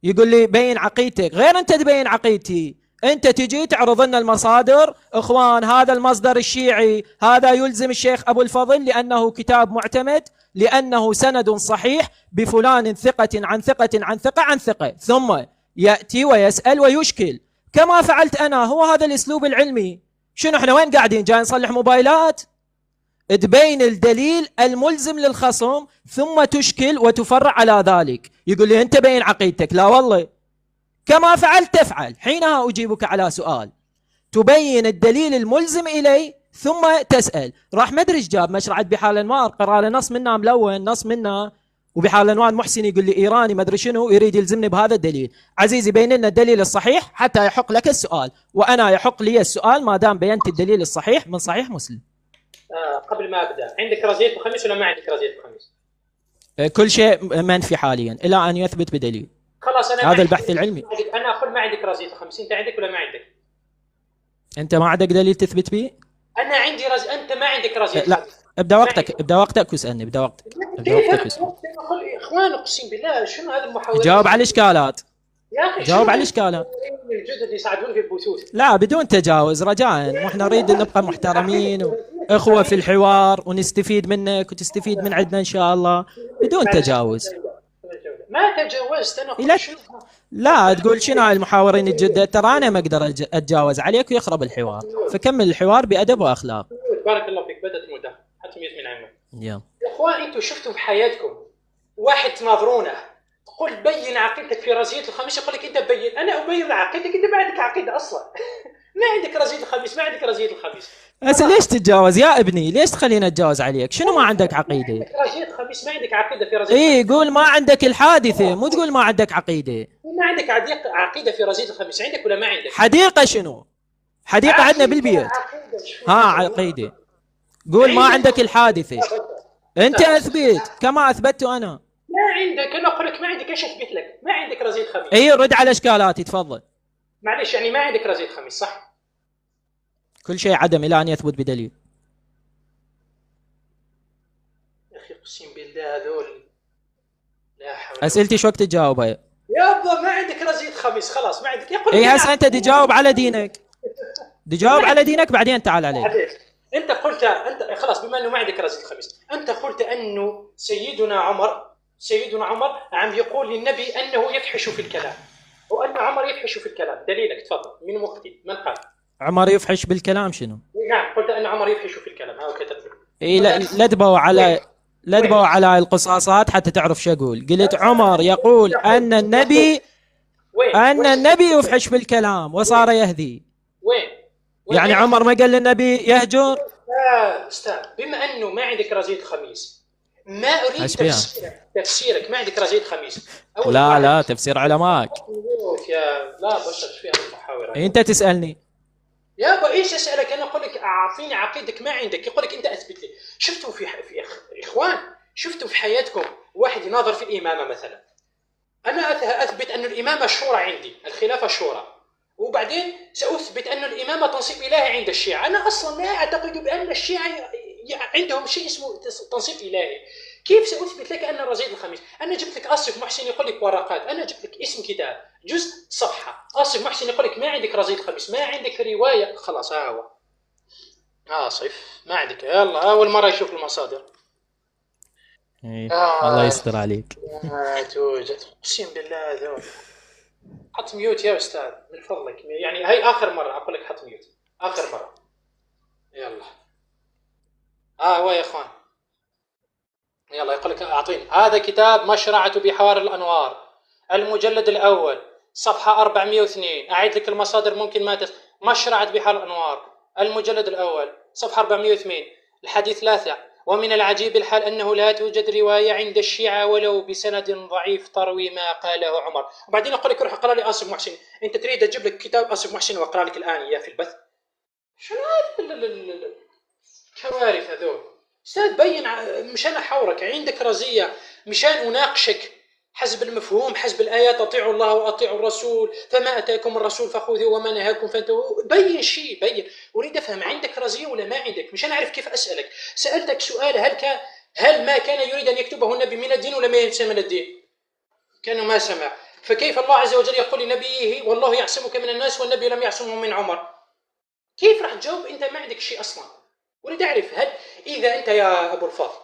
يقول لي بين عقيدتك، غير أنت تبين عقيدتي، أنت تجي تعرض لنا المصادر. إخوان هذا المصدر الشيعي هذا يلزم الشيخ أبو الفضل لأنه كتاب معتمد، لأنه سند صحيح بفلان ثقة عن ثقة عن ثقة عن ثقة، ثم يأتي ويسأل ويشكل كما فعلت أنا. هو هذا الأسلوب العلمي. شنو احنا وين قاعدين؟ جاي نصلح موبايلات؟ تبين الدليل الملزم للخصم ثم تشكل وتفرع على ذلك. يقول لي أنت بين عقيدتك، لا والله كما فعلت تفعل. حينها أجيبك على سؤال، تبين الدليل الملزم إلي ثم تسأل. راح ما أدري إيش جاب مشرعة بحار الأنوار، قرأ له نص منها ملون نص منها، وبحار الأنوار محسن يقول لي إيراني ما أدري شنو يريد يلزمني بهذا الدليل. عزيزي بين لنا الدليل الصحيح حتى يحق لك السؤال، وأنا يحق لي السؤال ما دام بينت الدليل الصحيح من صحيح مسلم.
قبل ما أبدأ، عندك رزية الخميس ولا ما عندك رزية الخميس؟
كل شيء منفي حاليا إلى أن يثبت بدليل.
خلاص أنا
هذا البحث العلمي.
أنا أقول ما عندك رزية الخميس، أنت عندك ولا ما عندك؟
أنت ما عندك دليل تثبت به؟
أنا عندي أنت ما عندك رزية
لا
الخميس.
ابدأ وقتك واسألني. ابدأ وقتك واسألني.
إخوان أقسم بالله شنو هذا المحاولات؟
جاوب على الإشكالات.
يا أخي
جاوب على الإشكالات.
الجدد اللي يساعدون في البثوث.
لا بدون تجاوز رجاء، واحنا نريد ان نبقى محترمين واخوه في الحوار ونستفيد منك وتستفيد من عندنا ان شاء الله بدون تجاوز.
ما تجاوزت انا.
لا تقول شنو هاي المحاورين الجدد، ترى انا ما اقدر اتجاوز عليك ويخرب الحوار، فكمل الحوار بادب واخلاق.
بارك الله فيك، بدات المداخله حتى 100 من عمك.
يلا
يا اخوان انتم شفتوا في حياتكم واحد تناظرونه تقول بين عقيدتك في رزية الخميس، يقول لك انت بين. انا ابين عقيدتك، انت ما عندك عقيده اصلا. ما عندك رزية الخميس، ما عندك رزية الخميس.
بس ليش تتجاوز يا ابني؟ ليش تخلينا نتجاوز عليك؟ شنو ما عندك عقيده؟
رزية الخميس ما عندك عقيده في رزية الخميس.
قول ما عندك الحادثه، مو تقول ما عندك عقيده.
ما عندك عقيده في رزية الخميس، عندك ولا ما عندك؟
حديقه شنو؟ حديقه عندنا بالبيت. عقيده. قول ما عندك الحادثه. انت اثبت كما اثبت انا.
ما عندك، انا اقول لك ما عندك، ايش اثبت لك؟ ما عندك رزية خميس.
اي رد على اشكالاتي تفضل.
معليش يعني ما عندك رزية خميس صح؟
كل شيء عدم الى ان يثبت بدليل.
يا اخي اقسم بالله هذول لا حول.
اسئلتي شو وقت تجاوبها؟
يابا ما عندك رزية خميس، خلاص ما عندك. يقول
اي هسه انت تجاوب على دينك. تجاوب على دينك بعدين تعال عليك.
انت قلت انت خلاص بما انه ما عندك رزية خميس، انت قلت انه سيدنا عمر عم يقول للنبي انه يفحش في الكلام، وان عمر يفحش في الكلام. دليلك تفضل من مفتي من قال
عمر يفحش بالكلام شنو؟
نعم قلت ان عمر يفحش في الكلام، هذا كتبت لك.
اي لا تدبوا على القصاصات حتى تعرف شو اقول. قلت عمر يقول ان النبي يفحش بالكلام وصار يهدي.
وين
يعني عمر ما قال للنبي يهجر؟
لا استاذ، بما انه ما عندك رزية خميس ما اريد تفسيرك ما عندك رزية خميس.
لا تفسير علماء.
لا بشر فيها المحاورة.
انت تسالني
يابا ايش اسالك؟ انا اقول لك اعطيني عقيدتك ما عندك، يقول لك انت اثبت لي. شفتوا في اخوان، شفتوا في حياتكم واحد يناظر في الامامه مثلا؟ انا اثبت ان الامامه شورى عندي، الخلافه شورى، وبعدين ساثبت ان الامامه تنصيب الهي عند الشيعه. انا اصلا لا اعتقد بان الشيعه عندهم شيء اسمه تنصيب الهي. كيف ساثبت لك ان رزية الخميس؟ انا جبت لك آصف محسن يقول لك ورقات، انا جبت لك اسم كتاب جزء صفحه، آصف محسن يقول لك ما عندك رزية الخميس، ما عندك روايه. خلاص ها هو آصف ما عندك. يلا اول مره يشوف المصادر.
إيه. الله يستر عليك.
ما توجد، اقسم بالله ذول. حط ميوت يا استاذ من فضلك، يعني هاي اخر مره اقول لك حط ميوت، اخر مره. يلا هو يا اخوان، يلا يقول لك اعطيني. هذا كتاب مشرعة بحار الانوار، المجلد الاول، صفحه 402. اعيد لك المصادر ممكن ما مشرعة بحار الانوار، المجلد الاول، صفحه 402، الحديث 3. ومن العجيب الحال أنه لا توجد رواية عند الشيعة ولو بسند ضعيف تروي ما قاله عمر. وبعدين أقول لك روح اقرأ لي آصف محسن. أنت تريد أجيب لك كتاب آصف محسن وأقرأ لك الآن إياه في البث؟ شنو هذا الكوارث هذول؟ أستاذ بين مشان أحاورك، عندك رزية مشان أناقشك حسب المفهوم، حسب الآيات أطيعوا الله وأطيعوا الرسول، فما أتاكم الرسول فخذوه وما نهاكم فانتهوا. بين شيء، بين. أريد أفهم عندك رزية ولا ما عندك، مشان أعرف كيف أسألك. سألتك سؤال، هل ما كان يريد أن يكتبه النبي من الدين ولا ما ينسى من الدين؟ كانوا ما سمع. فكيف الله عز وجل يقول لنبيه والله يعصمك من الناس والنبي لم يعصمه من عمر؟ كيف راح تجاوب أنت ما عندك شيء أصلا؟ أريد أعرف، هل إذا أنت يا أبو الفضل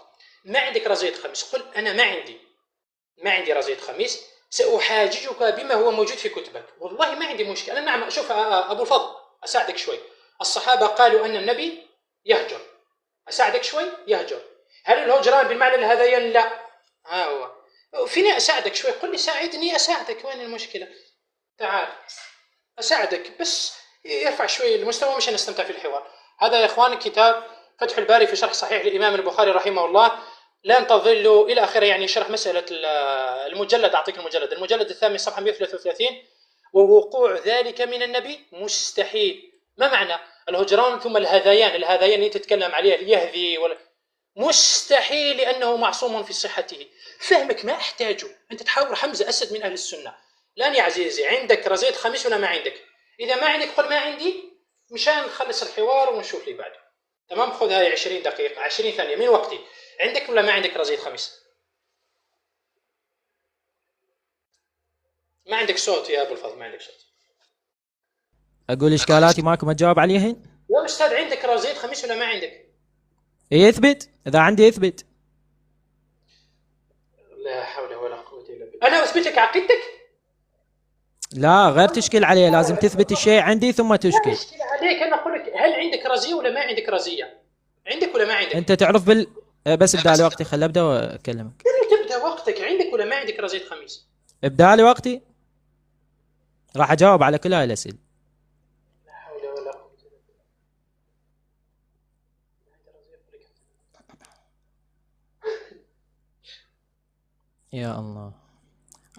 ما عندك رزية خميس، قل أنا ما عندي رزية خميس، سأحاججك بما هو موجود في كتبك، والله ما عندي مشكلة. نعم شوف أبو الفضل، أساعدك شوي. الصحابة قالوا أن النبي يهجر، أساعدك شوي. يهجر، هل الهجران بالمعنى الهذيان؟ لا. هو فيني أساعدك شوي، قل لي ساعدني أساعدك، وين المشكلة؟ تعال أساعدك، بس يرفع شوي المستوى مشان نستمتع في الحوار. هذا يا إخوان كتاب فتح الباري في شرح صحيح للإمام البخاري رحمه الله، لن تضلوا إلى آخره. يعني شرح مسألة المجلد، أعطيك المجلد الثامن صفحة 133. ووقوع ذلك من النبي مستحيل. ما معنى الهجران ثم الهذيان اللي تتكلم عليه اليهذي مستحيل، لأنه معصوم في صحته. فهمك ما أحتاجه، أنت تحاور حمزة أسد من أهل السنة. الآن يا عزيزي عندك رزية خميس ولا ما عندك؟ إذا ما عندك قل ما عندي، مشان نخلص الحوار ونشوف لي بعده. تمام، خذ هاي 20 دقيقة 20 ثانية من وقتي. عندك ولا ما عندك رزية خميس؟ ما عندك صوت يا أبو الفضل، ما عندك صوت.
أقول إشكالاتي معكم أجاوب عليهن؟
يا أستاذ عندك رزية خميس ولا ما عندك؟
يثبت، إذا عندي يثبت.
لا حول ولا قوة إلا بالله. أنا أثبت لك عقيدتك؟
لا، غير تشكل عليه، لازم تثبت الشيء عندي ثم تشكل.
لا أشكل عليك، أنا أقول لك هل عندك رزية ولا ما عندك رزية؟ عندك ولا ما عندك؟
أنت تعرف بس ابدأ لي وقتي، خل أبدأ وأكلمك.
تبدأ وقتك، عندك ولا ما عندك رزية خميس؟
ابدأ لي وقتي، راح أجاوب على كل هاي الأسئلة.
لا حول ولا قوة إلا بالله.
يا الله،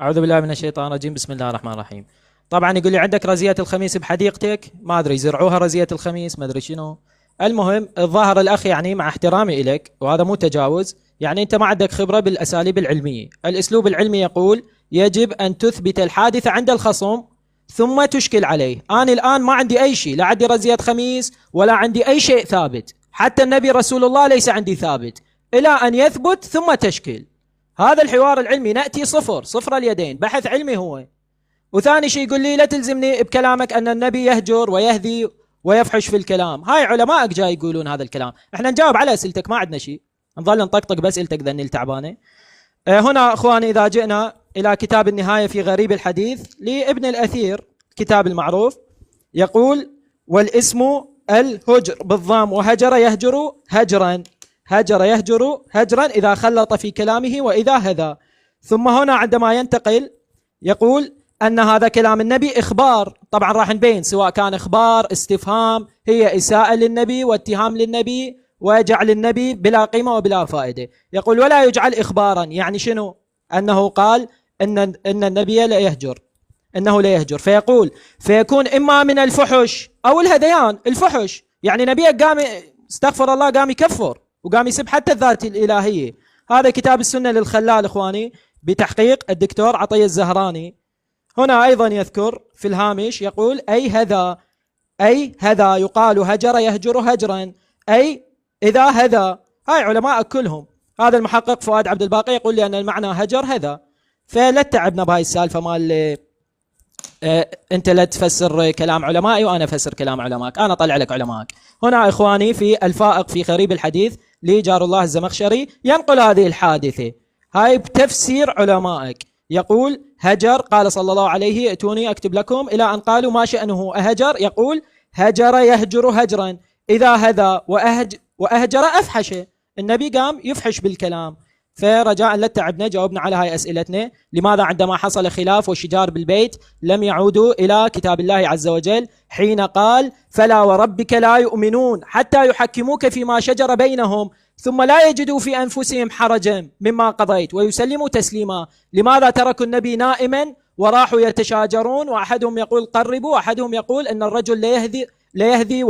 أعوذ بالله من الشيطان الرجيم، بسم الله الرحمن الرحيم. طبعا يقول لي عندك رزية الخميس بحديقتك، ما أدري يزرعوها رزية الخميس، ما أدري شنو. المهم الظاهر الأخ، يعني مع احترامي إليك وهذا مو تجاوز، يعني أنت ما عندك خبرة بالأساليب العلمية. الأسلوب العلمي يقول يجب أن تثبت الحادث عند الخصم ثم تشكل عليه. أنا الآن ما عندي أي شيء، لا عندي رزية خميس ولا عندي أي شيء ثابت، حتى النبي رسول الله ليس عندي ثابت، إلى أن يثبت ثم تشكل. هذا الحوار العلمي، نأتي صفر اليدين، بحث علمي هو. وثاني شيء يقول لي لا تلزمني بكلامك أن النبي يهجر ويهذي ويفحش في الكلام. هاي علماءك جاي يقولون هذا الكلام، احنا نجاوب على أسئلتك، ما عندنا شيء، نظل نطقطق بأسئلتك ذني التعبانة. هنا أخواني إذا جئنا إلى كتاب النهاية في غريب الحديث لابن الأثير، كتاب المعروف، يقول والاسم الهجر بالضم، وهجر يهجر هجرا، هجر يهجر هجرا إذا خلط في كلامه وإذا هذا. ثم هنا عندما ينتقل يقول أن هذا كلام النبي إخبار، طبعا راح نبين سواء كان إخبار، استفهام، هي إساءة للنبي واتهام للنبي وجعل النبي بلا قيمة وبلا فائدة. يقول ولا يجعل إخبارا، يعني شنو؟ أنه قال أن النبي لا يهجر، أنه لا يهجر، فيقول فيكون إما من الفحش أو الهذيان. الفحش يعني نبي قام استغفر الله، قام يكفر وقام يسب حتى الذات الإلهية. هذا كتاب السنة للخلال إخواني بتحقيق الدكتور عطية الزهراني. هنا أيضا يذكر في الهامش يقول أي هذا يقال هجر يهجر هجرا، أي إذا هذا. هاي علماء كلهم. هذا المحقق فؤاد عبد الباقي يقول لي أن المعنى هجر هذا. فلا تعبنا بهاي السالفة مال أنت لا تفسر كلام علمائي وأنا أفسر كلام علمائك، أنا أطلع لك علمائك. هنا إخواني في الفائق في غريب الحديث لجار الله الزمخشري ينقل هذه الحادثة، هاي بتفسير علمائك. يقول هجر، قال صلى الله عليه ائتوني أكتب لكم، إلى أن قالوا ما شأنه أهجر، يقول هجر يهجر هجرا، إذا هذا وأهجر أفحش، النبي قام يفحش بالكلام. فرجاء لا تعبنا جاوبنا على هاي أسئلتنا. لماذا عندما حصل خلاف وشجار بالبيت لم يعودوا إلى كتاب الله عز وجل حين قال فلا وربك لا يؤمنون حتى يحكموك فيما شجر بينهم ثم لا يجدوا في أنفسهم حرجا مما قضيت ويسلموا تسليما؟ لماذا تركوا النبي نائما وراحوا يتشاجرون، وأحدهم يقول قربوا، وأحدهم يقول أن الرجل لا يهدي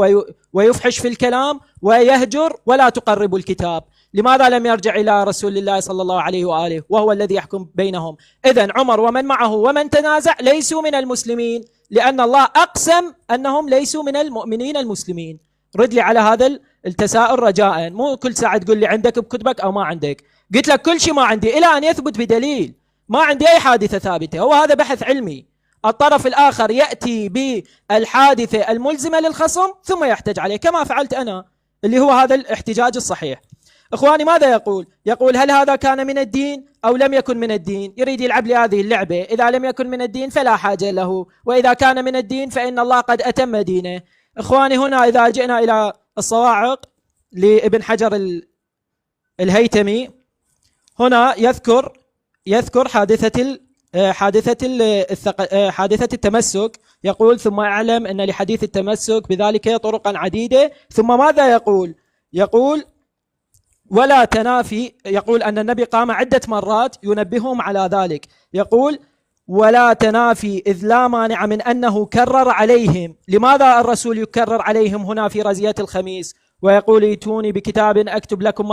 ويفحش في الكلام ويهجر ولا تقربوا الكتاب؟ لماذا لم يرجع إلى رسول الله صلى الله عليه وآله وهو الذي يحكم بينهم؟ إذن عمر ومن معه ومن تنازع ليسوا من المسلمين، لأن الله أقسم أنهم ليسوا من المؤمنين المسلمين. رد لي على هذا التساؤل رجاء، مو كل ساعة تقول لي عندك بكتبك أو ما عندك. قلت لك كل شيء ما عندي إلى أن يثبت بدليل، ما عندي أي حادثة ثابتة، هو هذا بحث علمي. الطرف الآخر يأتي بالحادثة الملزمة للخصم ثم يحتج عليه كما فعلت أنا، اللي هو هذا الاحتجاج الصحيح. إخواني ماذا يقول؟ يقول هل هذا كان من الدين أو لم يكن من الدين؟ يريد يلعب لي هذه اللعبة، إذا لم يكن من الدين فلا حاجة له، وإذا كان من الدين فإن الله قد أتم دينه. إخواني هنا إذا جئنا إلى الصواعق لابن حجر الهيتمي، هنا يذكر حادثة التمسك. يقول ثم أعلم أن لحديث التمسك بذلك طرقا عديدة. ثم ماذا يقول ولا تنافي، يقول أن النبي قام عدة مرات ينبههم على ذلك. يقول ولا تنافي إذ لا مانع من أنه كرر عليهم. لماذا الرسول يكرر عليهم هنا في رزية الخميس ويقول ائتوني بكتاب أكتب لكم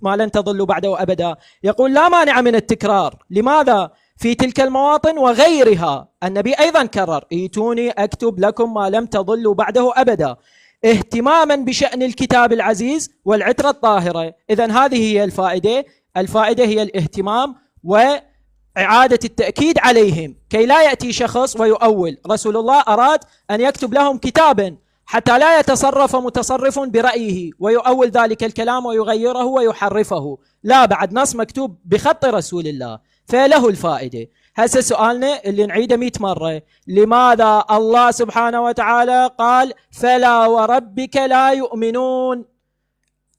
ما لن تضلوا بعده أبدا؟ يقول لا مانع من التكرار. لماذا في تلك المواطن وغيرها النبي أيضا كرر ائتوني أكتب لكم ما لم تضلوا بعده أبدا، اهتماما بشأن الكتاب العزيز والعترة الطاهرة. إذن هذه هي الفائدة هي الاهتمام وإعادة التأكيد عليهم كي لا يأتي شخص ويؤول. رسول الله أراد أن يكتب لهم كتابا حتى لا يتصرف متصرف برأيه ويؤول ذلك الكلام ويغيره ويحرفه، لا، بعد نص مكتوب بخط رسول الله، فله الفائدة. هسه سؤالنا اللي نعيده 100 مرة، لماذا الله سبحانه وتعالى قال فلا وربك لا يؤمنون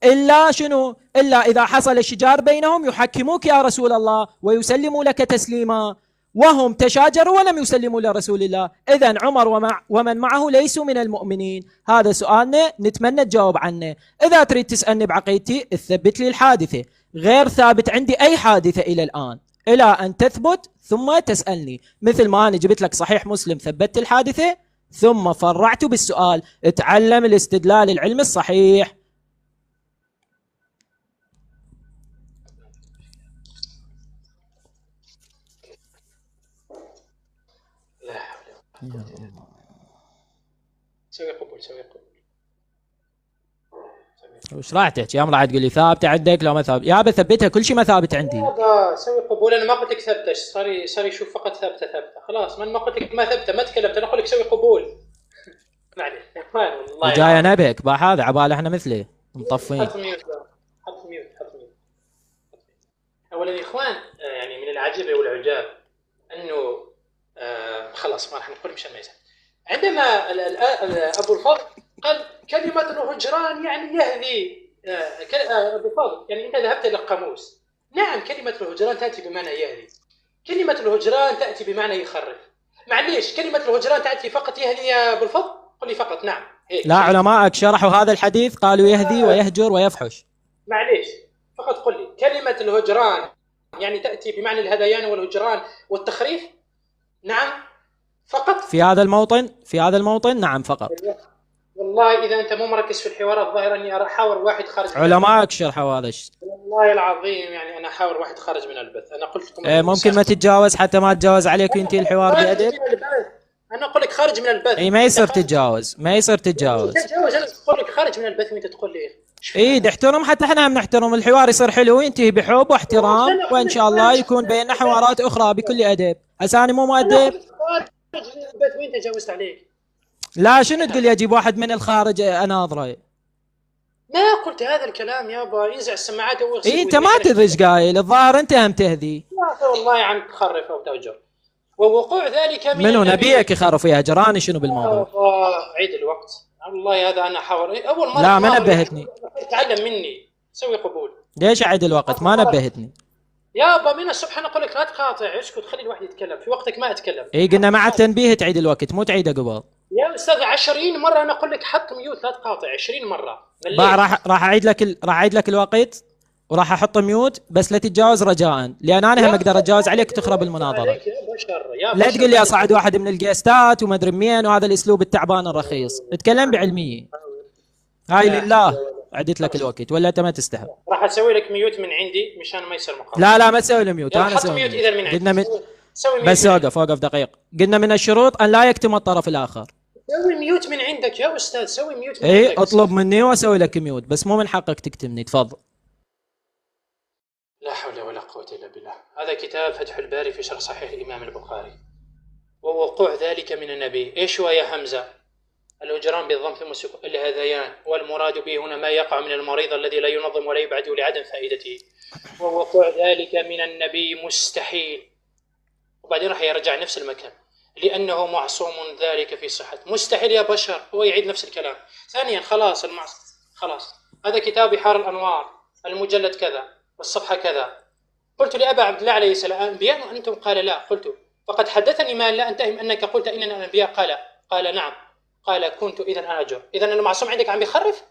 إلا شنو؟ إلا إذا حصل الشجار بينهم يحكموك يا رسول الله ويسلموا لك تسليما، وهم تشاجروا ولم يسلموا لرسول الله. إذن عمر ومن معه ليسوا من المؤمنين. هذا سؤالنا نتمنى تجاوب عنه. إذا تريد تسألني بعقيدتي تثبت لي الحادثة، غير ثابت عندي أي حادثة إلى الآن، إلى أن تثبت ثم تسألني. مثل ما أنا جبت لك صحيح مسلم ثبت الحادثة ثم فرعت بالسؤال. اتعلم الاستدلال العلمي الصحيح.
سوي قبول.
وش راح تحكي؟ يوم راح تقول لي ثابته عندك لو ما ثابت؟ يا بثبتها كل شيء ما ثابت عندي.
هذا سوي قبول. انا ما قلت لك ثبته، صار يشوف فقط ثبته خلاص. ما قلت لك ما ثبته، ما تكلمت، انا اقول لك سوي قبول. معليش والله
جاي نبك باح هذا عبال احنا مثله مطفين.
حط ميوت. اولا يا اخوان، يعني من العجب والعجاب انه خلاص ما راح نقول مشان ما يزعل. عندما ابو الفضل قال كلمة الهجران يعني يهدي، ابو الفضل يعني انت ذهبت الى القاموس. نعم، كلمة الهجران تأتي بمعنى يهدي، كلمة الهجران تأتي بمعنى يخرف. معليش، كلمة الهجران تأتي فقط يهدي يا ابو الفضل؟ قل لي فقط نعم هيك.
لا، علماءك شرحوا هذا الحديث قالوا يهدي ويهجر ويفحش.
معليش فقط قل لي كلمة الهجران يعني تأتي بمعنى الهذيان والهجران والتخريف؟ نعم فقط
في هذا الموطن نعم فقط.
والله إذا أنت مو مركز في الحوار الظاهر أني أحاور واحد خارج.
علماءك شرحوا هذا الشيء.
والله العظيم يعني أنا أحاور واحد خارج من البث. أنا قلت لكم
ممكن ما تتجاوز حتى ما تتجاوز عليك وينتهي الحوار بأدب.
أنا أقول لك خارج من البث.
ما يصير تتجاوز.
أنا أقول لك خارج من البث وأنت تقول لي
احترم، حتى احنا بنحترم. الحوار يصير حلو وينتهي بحب واحترام، وإن شاء الله يكون بيننا حوارات أخرى بكل أدب. أنا مو مؤدب.
البيت وين تجاوزت عليك؟
لا شنو تقول لي اجيب واحد من الخارج اناظره؟
ما قلت هذا الكلام يابا، ينزع السماعات ويغسل.
إيه انت ما تدري ايش قايل، الظاهر انت هم تهذي.
لا والله عم تخرف او تهجر. ووقوع ذلك من
منو
النبي.
نبيك يخرف فيها جراني شنو بالموضوع؟
عيد الوقت والله، هذا انا حاول اول مره.
لا ما نبهتني.
تعلم مني، سوي قبول.
ليش اعيد الوقت؟ ما نبهتني.
يابا من الصبح انا اقول لك لا تقاطع، اسكت خلي الواحد يتكلم في وقتك، ما اتكلم.
اي قلنا مع التنبيه تعيد الوقت مو تعيده قبل.
يا استاذ 20 مره انا اقول لك حط ميوت لا تقاطع 20 مره.
راح اعيد لك الوقت وراح احط ميوت، بس لا تتجاوز رجاء، لان انا هم اقدر اتجاوز عليك وتخرب المناظره.
يا بشر
لا تقول لي اصعد واحد من الجيستات وما ادري مين وهذا الاسلوب التعبان الرخيص، اتكلم بعلميه. هاي لله عديت لك الوقت ولا انت ما تستحق.
راح اسوي لك ميوت من عندي مشان ما يصير مقاطعه.
لا ما تسوي لي ميوت، انا اسوي
ميوت اذا من
قلنا
عندي.
بس وقف دقيقه. قلنا من الشروط ان لا يكتم الطرف الاخر.
سوي ميوت من عندك يا استاذ، سوي ميوت من
عندك.
عندك.
اطلب مني واسوي لك ميوت، بس مو من حقك تكتمني. تفضل.
لا حول ولا قوة إلا بالله. هذا كتاب فتح الباري في شرح صحيح الإمام البخاري. ووقوع ذلك من النبي. إيش هو يا حمزة؟ الهجران بالضم ثم السكون الهذيان، والمراد به هنا ما يقع من المريض الذي لا ينظم ولا يبعد لعدم فائدته. ووقوع ذلك من النبي مستحيل. وبعدين راح يرجع نفس المكان لأنه معصوم ذلك في صحة. مستحيل يا بشر، هو يعيد نفس الكلام. ثانيا خلاص المعصوم خلاص. هذا كتاب بحار الأنوار المجلد كذا والصفحة كذا. قلت لأبا عبد الله عليه السلام أنبياء وأنتم؟ قال لا. قلت فقد حدثني ما لا أنتهم أنك قلت إننا أنبياء. قال نعم. قال كنت إذا أنا أجر. إذا المعصوم عندك عم بيخرف،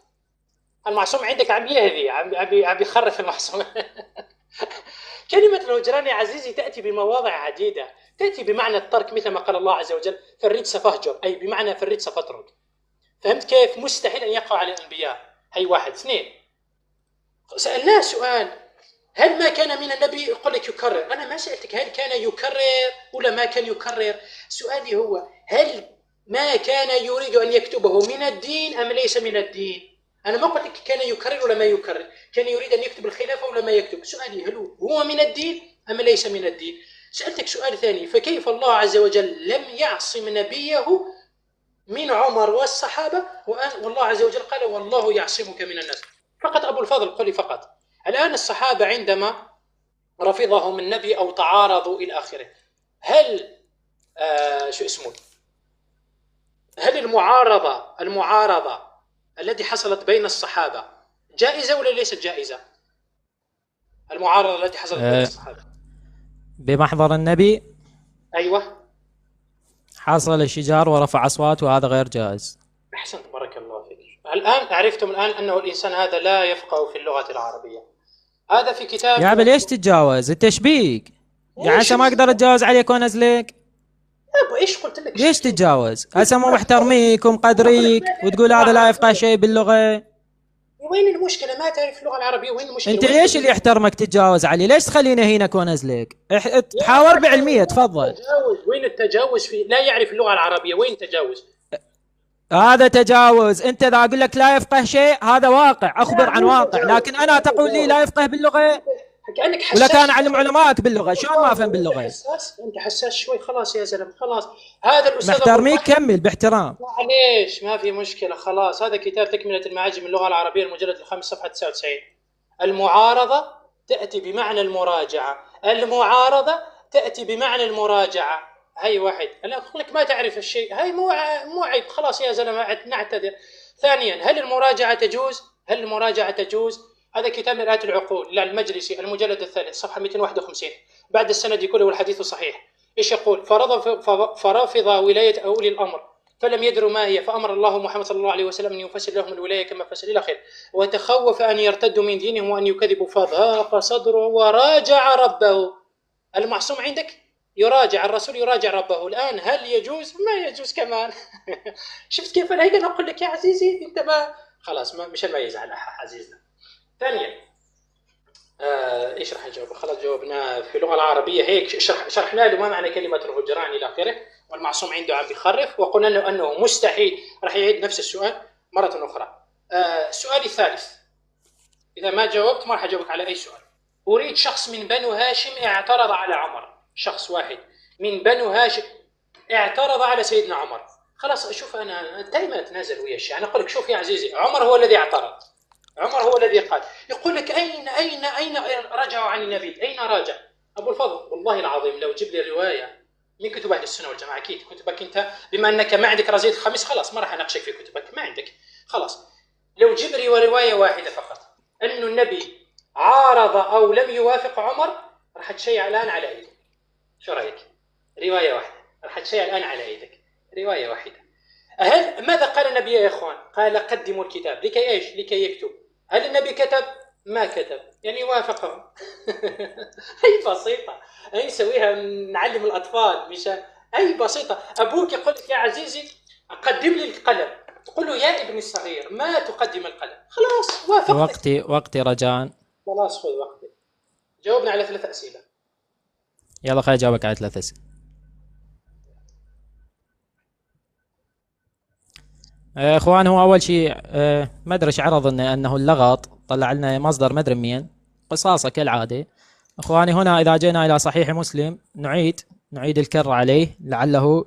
المعصوم عندك عم يهذي، عم بيخرف المعصوم. كلمة الهجران يا عزيزي تأتي بمواضع عديدة، تأتي بمعنى الترك مثل ما قال الله عز وجل فالرجس فاهجر، أي بمعنى فالرجس فاترك. فهمت كيف؟ مستحيل أن يقع على الأنبياء. هي واحد. اثنين، سألناه سؤال هل ما كان من النبي؟ يقول لك يكرر. أنا ما سألتك هل كان يكرر ولا ما كان يكرر. سؤالي هو هل ما كان يريد أن يكتبه من الدين أم ليس من الدين؟ أنا ما قلت لك كان يكرر ولا ما يكرر، كان يريد أن يكتب الخلافة ولا ما يكتب. سؤالي هل هو من الدين أم ليس من الدين؟ سألتك سؤال ثاني، فكيف الله عز وجل لم يعصم نبيه من عمر والصحابة والله عز وجل قال والله يعصمك من الناس؟ فقط أبو الفضل قل لي فقط. الآن الصحابة عندما رفضهم النبي أو تعارضوا إلى آخره، هل هل المعارضة التي حصلت بين الصحابة جائزة ولا ليست جائزة؟ المعارضة التي حصلت بين الصحابة
بمحضر النبي.
أيوة.
حصل الشجار ورفع أصوات وهذا غير جائز.
أحسنت بارك الله فيك. الآن عرفتم الآن أنه الإنسان هذا لا يفقه في اللغة العربية. هذا في كتاب.
يا عبد ليش تتجاوز؟ التشبيك يا عسى ما أقدر أتجاوز عليك وأنزلك.
ايش قلت لك؟
ليش تتجاوز؟ هسه مو محترميك ومقدريك وتقول هذا لا يفقه شيء باللغة.
وين المشكلة؟ ما تعرف اللغة العربية، وين المشكلة؟
انت ليش اللي يحترمك تتجاوز علي؟ ليش تخليني هينك وانزلك؟ تحاور بعلمية. تفضل.
تجاوز. وين التجاوز في لا يعرف اللغة العربية؟ وين التجاوز؟
هذا تجاوز. انت اذا اقول لك لا يفقه شيء هذا واقع، اخبر عن واقع، لكن انا تقول لي لا يفقه باللغة
كأنك حساس.
ولا كان علم علمائك باللغة، شلون ما افهم باللغة؟
انت حساس شوي. خلاص يا زلمه خلاص. هذا الاستاذ
محترميك كمل باحترام.
معليش ما في مشكله خلاص. هذا كتاب تكمله المعاجم اللغه العربيه المجلد الخامس صفحه 99. المعارضه تاتي بمعنى المراجعه. المعارضه تاتي بمعنى المراجعه. هي واحد. انا اقول لك ما تعرف الشيء، هي مو عيب. خلاص يا زلمه نعتذر. ثانيا، هل المراجعه تجوز؟ هل المراجعه تجوز؟ هذا كتاب مرآة العقول للمجلسي المجلد الثالث صفحة 251 بعد السند كله والحديث صحيح. إيش يقول؟ فرفض ولاية أولي الأمر فلم يدروا ما هي، فأمر الله محمد صلى الله عليه وسلم أن يفسر لهم الولاية كما فسر إلى آخره، وتخوف أن يرتدوا من دينهم وأن يكذبوا فضاق صدره وراجع ربه. المعصوم عندك يراجع، الرسول يراجع ربه. الآن هل يجوز؟ ما يجوز كمان. شفت كيف؟ أنا هيك أقول لك يا عزيزي أنت ما خلاص مشان ما يزعل عزيزنا. ثانيا ايش راح نجاوب؟ خلاص جاوبنا في اللغه العربيه هيك شرحنا له ما معنى كلمه الهجران الى اخره، والمعصوم عنده عم بيخرف، وقلنا له انه مستحيل. راح يعيد نفس السؤال مره اخرى. سؤالي الثالث، اذا ما جاوبت ما راح اجاوبك على اي سؤال. اريد شخص من بنو هاشم اعترض على عمر، شخص واحد من بنو هاشم اعترض على سيدنا عمر. خلاص شوف أنا دائما أتنازل ويا الشيعة، أنا أقول لك شوف يا عزيزي، عمر هو الذي اعترض، عمر هو الذي قال، يقول لك أين رجعوا عن النبي؟ أين راجع؟ أبو الفضل والله العظيم لو جيب لي رواية من كتب أهل السنة والجماعة، أكيد كتبك أنت بما أنك ما عندك رزية الخميس خلاص ما راح أناقشك في كتبك، ما عندك خلاص. لو جيب لي رواية واحدة فقط أن النبي عارض أو لم يوافق عمر راح تشيع الآن على أيدك. شو رأيك؟ رواية واحدة راح تشيع الآن على أيدك، رواية واحدة. ماذا قال النبي يا إخوان؟ قال قدموا الكتاب لكي إيش؟ لكي يكتب. هل النبي كتب؟ ما كتب، يعني وافقهم. هي بسيطة، هي نسويها نعلم الأطفال مش هي بسيطة. أبوك يقول لك يا عزيزي قدم لي القلم، تقول له يا ابني الصغير ما تقدم القلم، خلاص وافقت.
وقتي رجاء.
خلاص خذ وقتك. جاوبنا على 3 أسئلة.
يلا خليني أجاوبك على 3 أسئلة. اخوان هو اول شيء ما ادري ايش عرض انه اللغط، طلع لنا مصدر ما ادري منين، قصاصه كالعاده. اخواني هنا اذا جينا الى صحيح مسلم نعيد الكر عليه لعله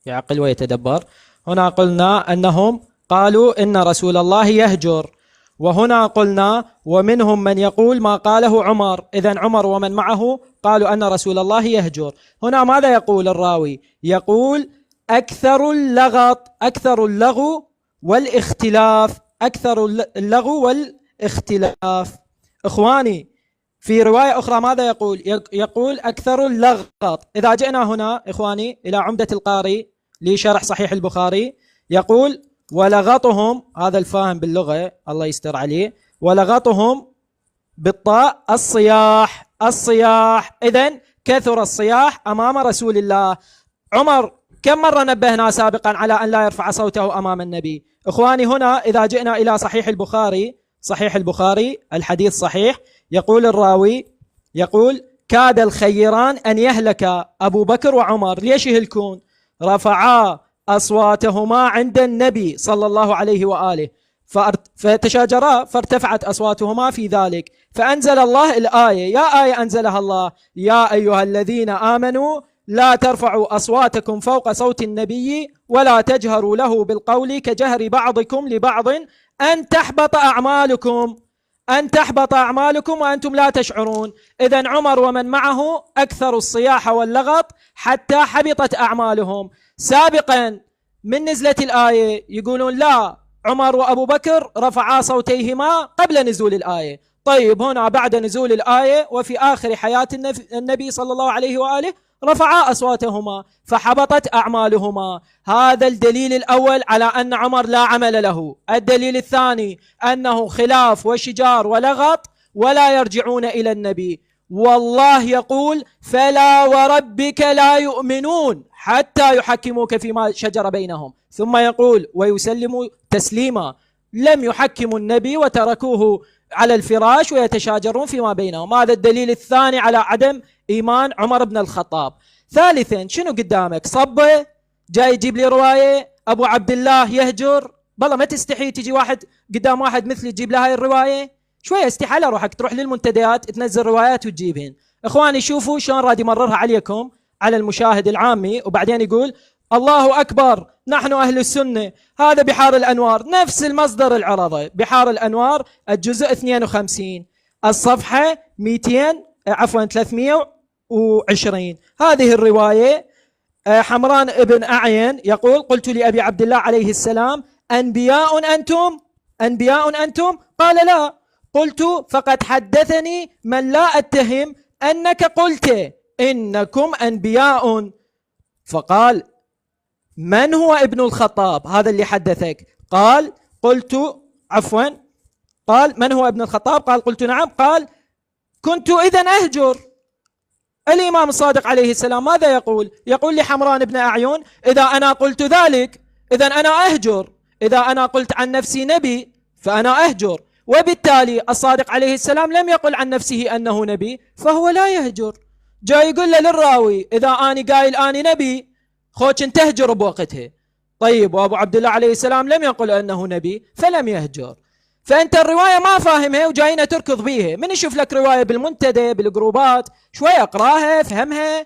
يعقل ويتدبر. هنا قلنا انهم قالوا ان رسول الله يهجر، وهنا قلنا ومنهم من يقول ما قاله عمر، اذا عمر ومن معه قالوا ان رسول الله يهجر. هنا ماذا يقول الراوي؟ يقول أكثر اللغو والاختلاف، أكثر اللغو والاختلاف. إخواني في رواية أخرى ماذا يقول؟ يقول أكثر اللغط. إذا جئنا هنا إخواني إلى عمدة القاري لشرح صحيح البخاري يقول ولغطهم، هذا الفاهم باللغة الله يستر عليه، ولغطهم بالطاء الصياح. إذن كثر الصياح أمام رسول الله. عمر كم مرة نبهنا سابقا على أن لا يرفع صوته أمام النبي؟ إخواني هنا إذا جئنا إلى صحيح البخاري الحديث صحيح، يقول الراوي يقول كاد الخيران أن يهلك أبو بكر وعمر. ليش يهلكون؟ رفعا أصواتهما عند النبي صلى الله عليه وآله فتشاجرا فارتفعت أصواتهما في ذلك، فأنزل الله الآية. يا آية أنزلها الله: يا أيها الذين آمنوا لا ترفعوا أصواتكم فوق صوت النبي ولا تجهروا له بالقول كجهر بعضكم لبعض أن تحبط أعمالكم وأنتم لا تشعرون. إذن عمر ومن معه أكثر الصياح واللغط حتى حبطت أعمالهم. سابقا من نزلة الآية يقولون لا، عمر وأبو بكر رفعا صوتيهما قبل نزول الآية. طيب هنا بعد نزول الآية وفي آخر حياة النبي صلى الله عليه وآله رفعا أصواتهما فحبطت أعمالهما. هذا الدليل الأول على أن عمر لا عمل له. الدليل الثاني أنه خلاف وشجار ولغط ولا يرجعون إلى النبي. والله يقول فلا وربك لا يؤمنون حتى يحكموك فيما شجر بينهم، ثم يقول ويسلموا تسليما. لم يحكموا النبي وتركوه على الفراش ويتشاجرون فيما بينهم. هذا الدليل الثاني على عدم إيمان عمر بن الخطاب. ثالثا شنو قدامك؟ صبه جاي يجيب لي رواية أبو عبد الله يهجر. بالله ما تستحي تجي واحد قدام واحد مثلي تجيب له هاي الرواية؟ شوية استحالة روحك تروح للمنتديات تنزل روايات وتجيبهن. إخواني شوفوا شلون راد يمررها عليكم على المشاهد العامي، وبعدين يقول الله أكبر نحن أهل السنة. هذا بحار الأنوار، نفس المصدر العرضي، بحار الأنوار الجزء 52 الصفحة 320. هذه الرواية حمران ابن أعين يقول قلت لأبي عبد الله عليه السلام أنبياء أنتم؟ قال لا. قلت فقد حدثني من لا أتهم أنك قلت إنكم أنبياء. فقال من هو ابن الخطاب هذا اللي حدثك؟ قال من هو ابن الخطاب؟ قال قلت نعم. قال كنت إذن أهجر. الإمام الصادق عليه السلام ماذا يقول؟ يقول لحمران بن أعين إذا أنا قلت ذلك إذن أنا أهجر، إذا أنا قلت عن نفسي نبي فأنا أهجر. وبالتالي الصادق عليه السلام لم يقل عن نفسه أنه نبي فهو لا يهجر. جاي يقول له للراوي إذا أنا قايل أنا نبي خوش تهجر بوقتها. طيب وأبو عبد الله عليه السلام لم يقل أنه نبي فلم يهجر. فأنت الرواية ما فاهمها وجاينا تركض بيها. من يشوف لك رواية بالمنتدى بالجروبات شوية اقراها فهمها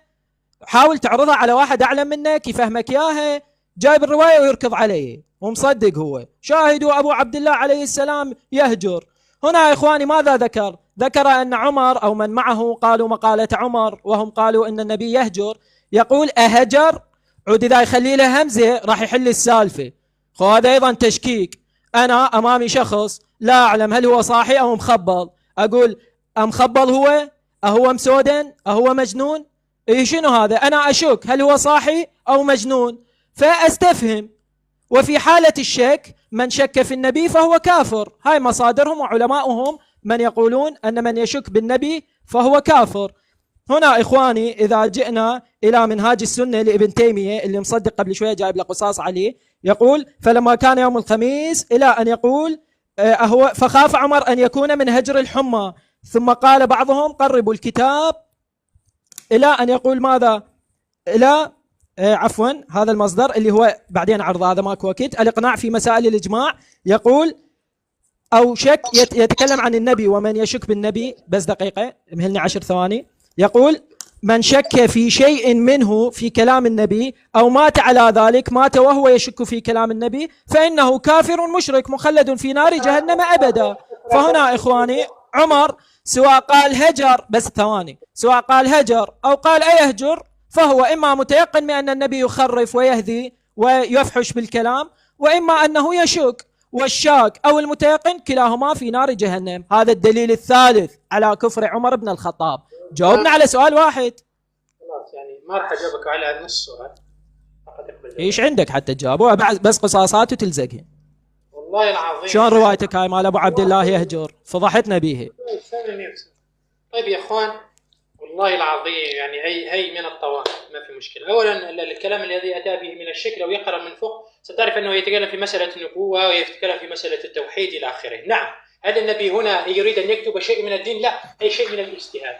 حاول تعرضها على واحد أعلم منك يفهمك إياها. جايب الرواية ويركض عليه ومصدق هو. شاهدوا أبو عبد الله عليه السلام يهجر. هنا يا إخواني ماذا ذكر؟ ذكر أن عمر أو من معه قالوا مقالة عمر وهم قالوا أن النبي يهجر. يقول أهجر؟ عود إذا يخلي له همزة راح يحل السالفة. هذا أيضا تشكيك. أنا أمامي شخص لا أعلم هل هو صاحي أو مخبل، أقول أمخبل هو؟ أهو مسودن؟ أهو مجنون؟ إيه شنو هذا؟ أنا أشك هل هو صاحي أو مجنون، فأستفهم. وفي حالة الشك من شك في النبي فهو كافر. هاي مصادرهم وعلماؤهم من يقولون أن من يشك بالنبي فهو كافر. هنا إخواني إذا جئنا إلى منهاج السنة لابن تيمية اللي مصدق قبل شوية جايب له قصاص عليه، يقول فلما كان يوم الخميس إلى أن يقول فخاف عمر أن يكون من هجر الحمى، ثم قال بعضهم قربوا الكتاب إلى أن يقول ماذا؟ إلى عفوا هذا المصدر اللي هو بعدين عرض هذا ماكو وقت. الإقناع في مسائل الإجماع يقول أو شك يتكلم عن النبي ومن يشك بالنبي. بس دقيقة مهلني 10 ثواني. يقول من شك في شيء منه في كلام النبي أو مات على ذلك، مات وهو يشك في كلام النبي، فإنه كافر مشرك مخلد في نار جهنم أبدا. فهنا إخواني عمر سواء قال هجر، بس ثواني، سواء قال هجر أو قال أيهجر فهو إما متيقن بأن النبي يخرف ويهذي ويفحش بالكلام، وإما أنه يشك، والشاك أو المتيقن كلاهما في نار جهنم. هذا الدليل الثالث على كفر عمر بن الخطاب. جاوبنا على سؤال واحد.
خلاص يعني ما راح أجاوبك على نص سؤال فقط.
إيش عندك حتى تجاوبه؟ بس قصاصات وتلزقهن.
والله العظيم
شلون روايتك هاي مال أبو عبد الله يهجر؟ فضحتنا بيها.
طيب يا إخوان والله العظيم يعني هي من الطوائف ما في مشكلة. أولا الكلام الذي أتى به من الشك لو يقرأ من فوق ستعرف أنه يتكلم في مسألة النبوة ويتكلم في مسألة التوحيد إلى آخره. نعم هل النبي هنا يريد أن يكتب شيء من الدين؟ لا، أي شيء من الاجتهاد.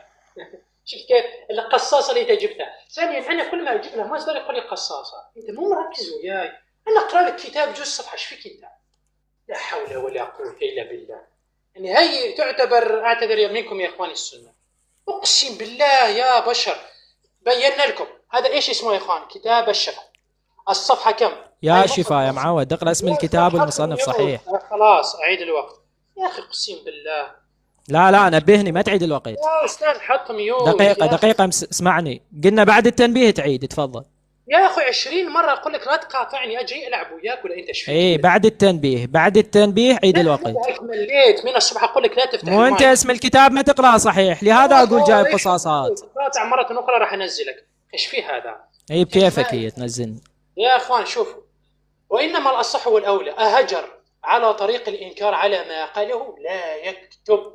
شفت كيف القصاصة اللي أنت جبتها. ثانيا أنا كل ما جبنا مصدر يقول لي قصاصة، أنت مو مركز وياي. أنا أقرأ لك كتاب جزء صفحة، ايش فيك أنت؟ لا حول ولا قوة إلا بالله. يعني هي تعتبر أعتذر منكم يا إخواني السنة، أقسم بالله يا بشر بينا لكم هذا إيش اسمه يا إخوان؟ كتاب الشفا. الصفحة كم؟
يا شفا يا معود اقرأ اسم الكتاب والمصنف صحيح.
خلاص أعيد الوقت يا أخي أقسم بالله.
لا نبهني ما تعيد الوقت.
يا أستاذ حط ميوت.
دقيقة اسمعني، قلنا بعد التنبيه تعيد. تفضل
يا أخي 20 مرة أقول لك لا تقاطعني، أجي ألعب وياك ولا أنت شفت؟
إيه بعد التنبيه عيد الوقت.
مليت من الصبح أقول لك لا تفتح.
مو أنت اسم الكتاب ما تقرأ صحيح، لهذا أقول جايب قصاصات.
قاطع مرة أخرى راح أنزلك. إيش في هذا؟
إيه بكيفك هي تنزلني.
يا أخوان شوفوا، وإنما الأصح والأولى أهجر على طريق الإنكار على ما قاله لا يكتب.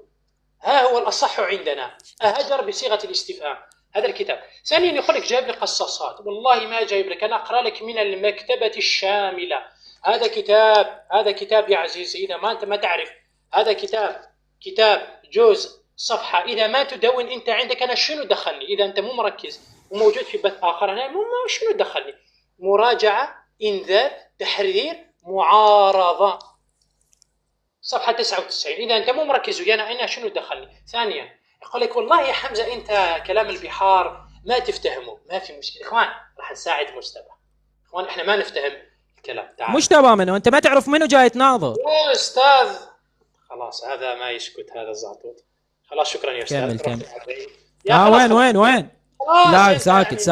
ها هو الأصح عندنا، أهجر بصيغة الاستفهام. هذا الكتاب. ثانيا يقول لك جايب لي قصاصات، والله ما جايب لك، أنا أقرأ لك من المكتبة الشاملة. هذا كتاب يا عزيزي، إذا ما أنت ما تعرف هذا كتاب جزء صفحة، إذا ما تدون أنت عندك أنا شنو دخلني؟ إذا أنت مو مركز وموجود في بث آخر أنا شنو دخلني؟ مراجعة، إنذار، تحرير، معارضة، صفحة 99. إذا أنت مو مركز ويانا أنا شنو دخلني؟ ثانيا يقول لك والله يا حمزة أنت كلام البحار ما تفتهمه. ما في مشكلة إخوان، راح نساعد مجتبى. إخوان إحنا ما نفتهم الكلام. تعال
مجتبى منه أنت ما تعرف منه جاي تناظر
يا أستاذ. خلاص هذا ما يسكت هذا الزعطوط. خلاص شكرا يا أستاذ.
كمل. وين لا ساكت.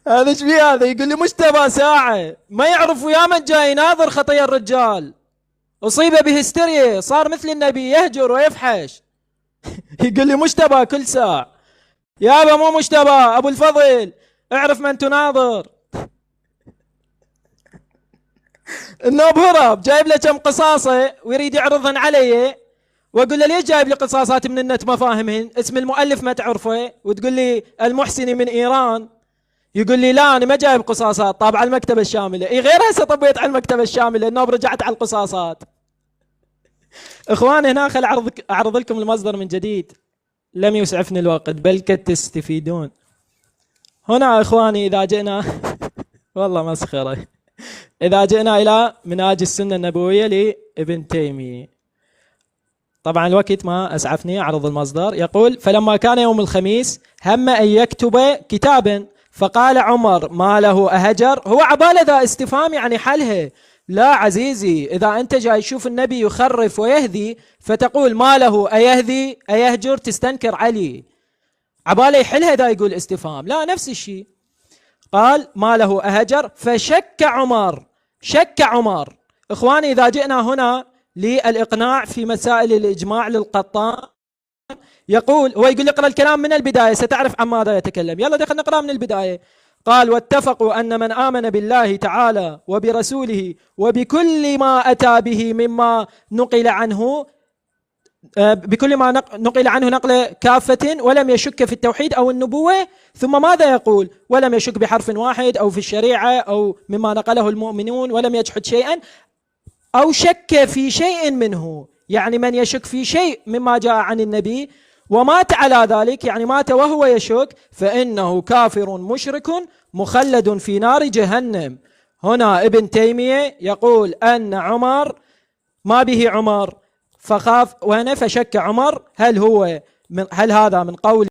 هذا ايش فيه؟ هذا يقول لي مجتبى ساعة ما يعرف ويا من جاي يناظر خطية الرجال، أصيب بهستيريا صار مثل النبي يهجر ويفحش. يقول لي مجتبى كل ساعة. يابا مو مجتبى، أبو الفضل اعرف من تناظر. النوب هرب جايب له كم قصاصة ويريد يعرضهن علي، واقول له ليش جايب لي قصاصات من النت ما فاهمهن؟ اسم المؤلف ما تعرفه، وتقول لي المحسني من إيران. يقول لي لا أنا ما جايب قصاصات، طابع على المكتبة الشاملة. إيه غير هسه طبيت على المكتبة الشاملة، النوب رجعت على القصاصات. إخواني هنا خل أعرض لكم المصدر من جديد، لم يسعفني الوقت بل قد تستفيدون. هنا إخواني إذا جئنا والله مسخرة، إذا جئنا إلى منهاج السنة النبوية لابن تيمية، طبعا الوقت ما أسعفني أعرض المصدر. يقول: فلما كان يوم الخميس هم أن يكتب كتابا، فقال عمر: ما له أهجر؟ هو عبالة ذا استفهام يعني حلها. لا عزيزي، إذا أنت جاي تشوف النبي يخرف ويهذي فتقول ما له أيهذي أيهجر، تستنكر علي. عبالة يحلها ذا يقول استفهام، لا نفس الشيء. قال: ما له أهجر، فشك عمر. شك عمر. إخواني، إذا جئنا هنا للإقناع في مسائل الإجماع للقطان، يقول هو يقول اقرأ الكلام من البداية ستعرف عن ماذا يتكلم. يلا دخل نقرأ من البداية. قال: واتفقوا أن من آمن بالله تعالى وبرسوله وبكل ما أتى به مما نقل عنه، بكل ما نقل عنه نقل كافة، ولم يشك في التوحيد أو النبوة. ثم ماذا يقول؟ ولم يشك بحرف واحد أو في الشريعة أو مما نقله المؤمنون، ولم يجحد شيئا أو شك في شيء منه. يعني من يشك في شيء مما جاء عن النبي ومات على ذلك، يعني مات وهو يشك، فإنه كافر مشرك مخلد في نار جهنم. هنا ابن تيمية يقول أن عمر ما به عمر، فخاف وهنا فشك عمر هل هذا من قول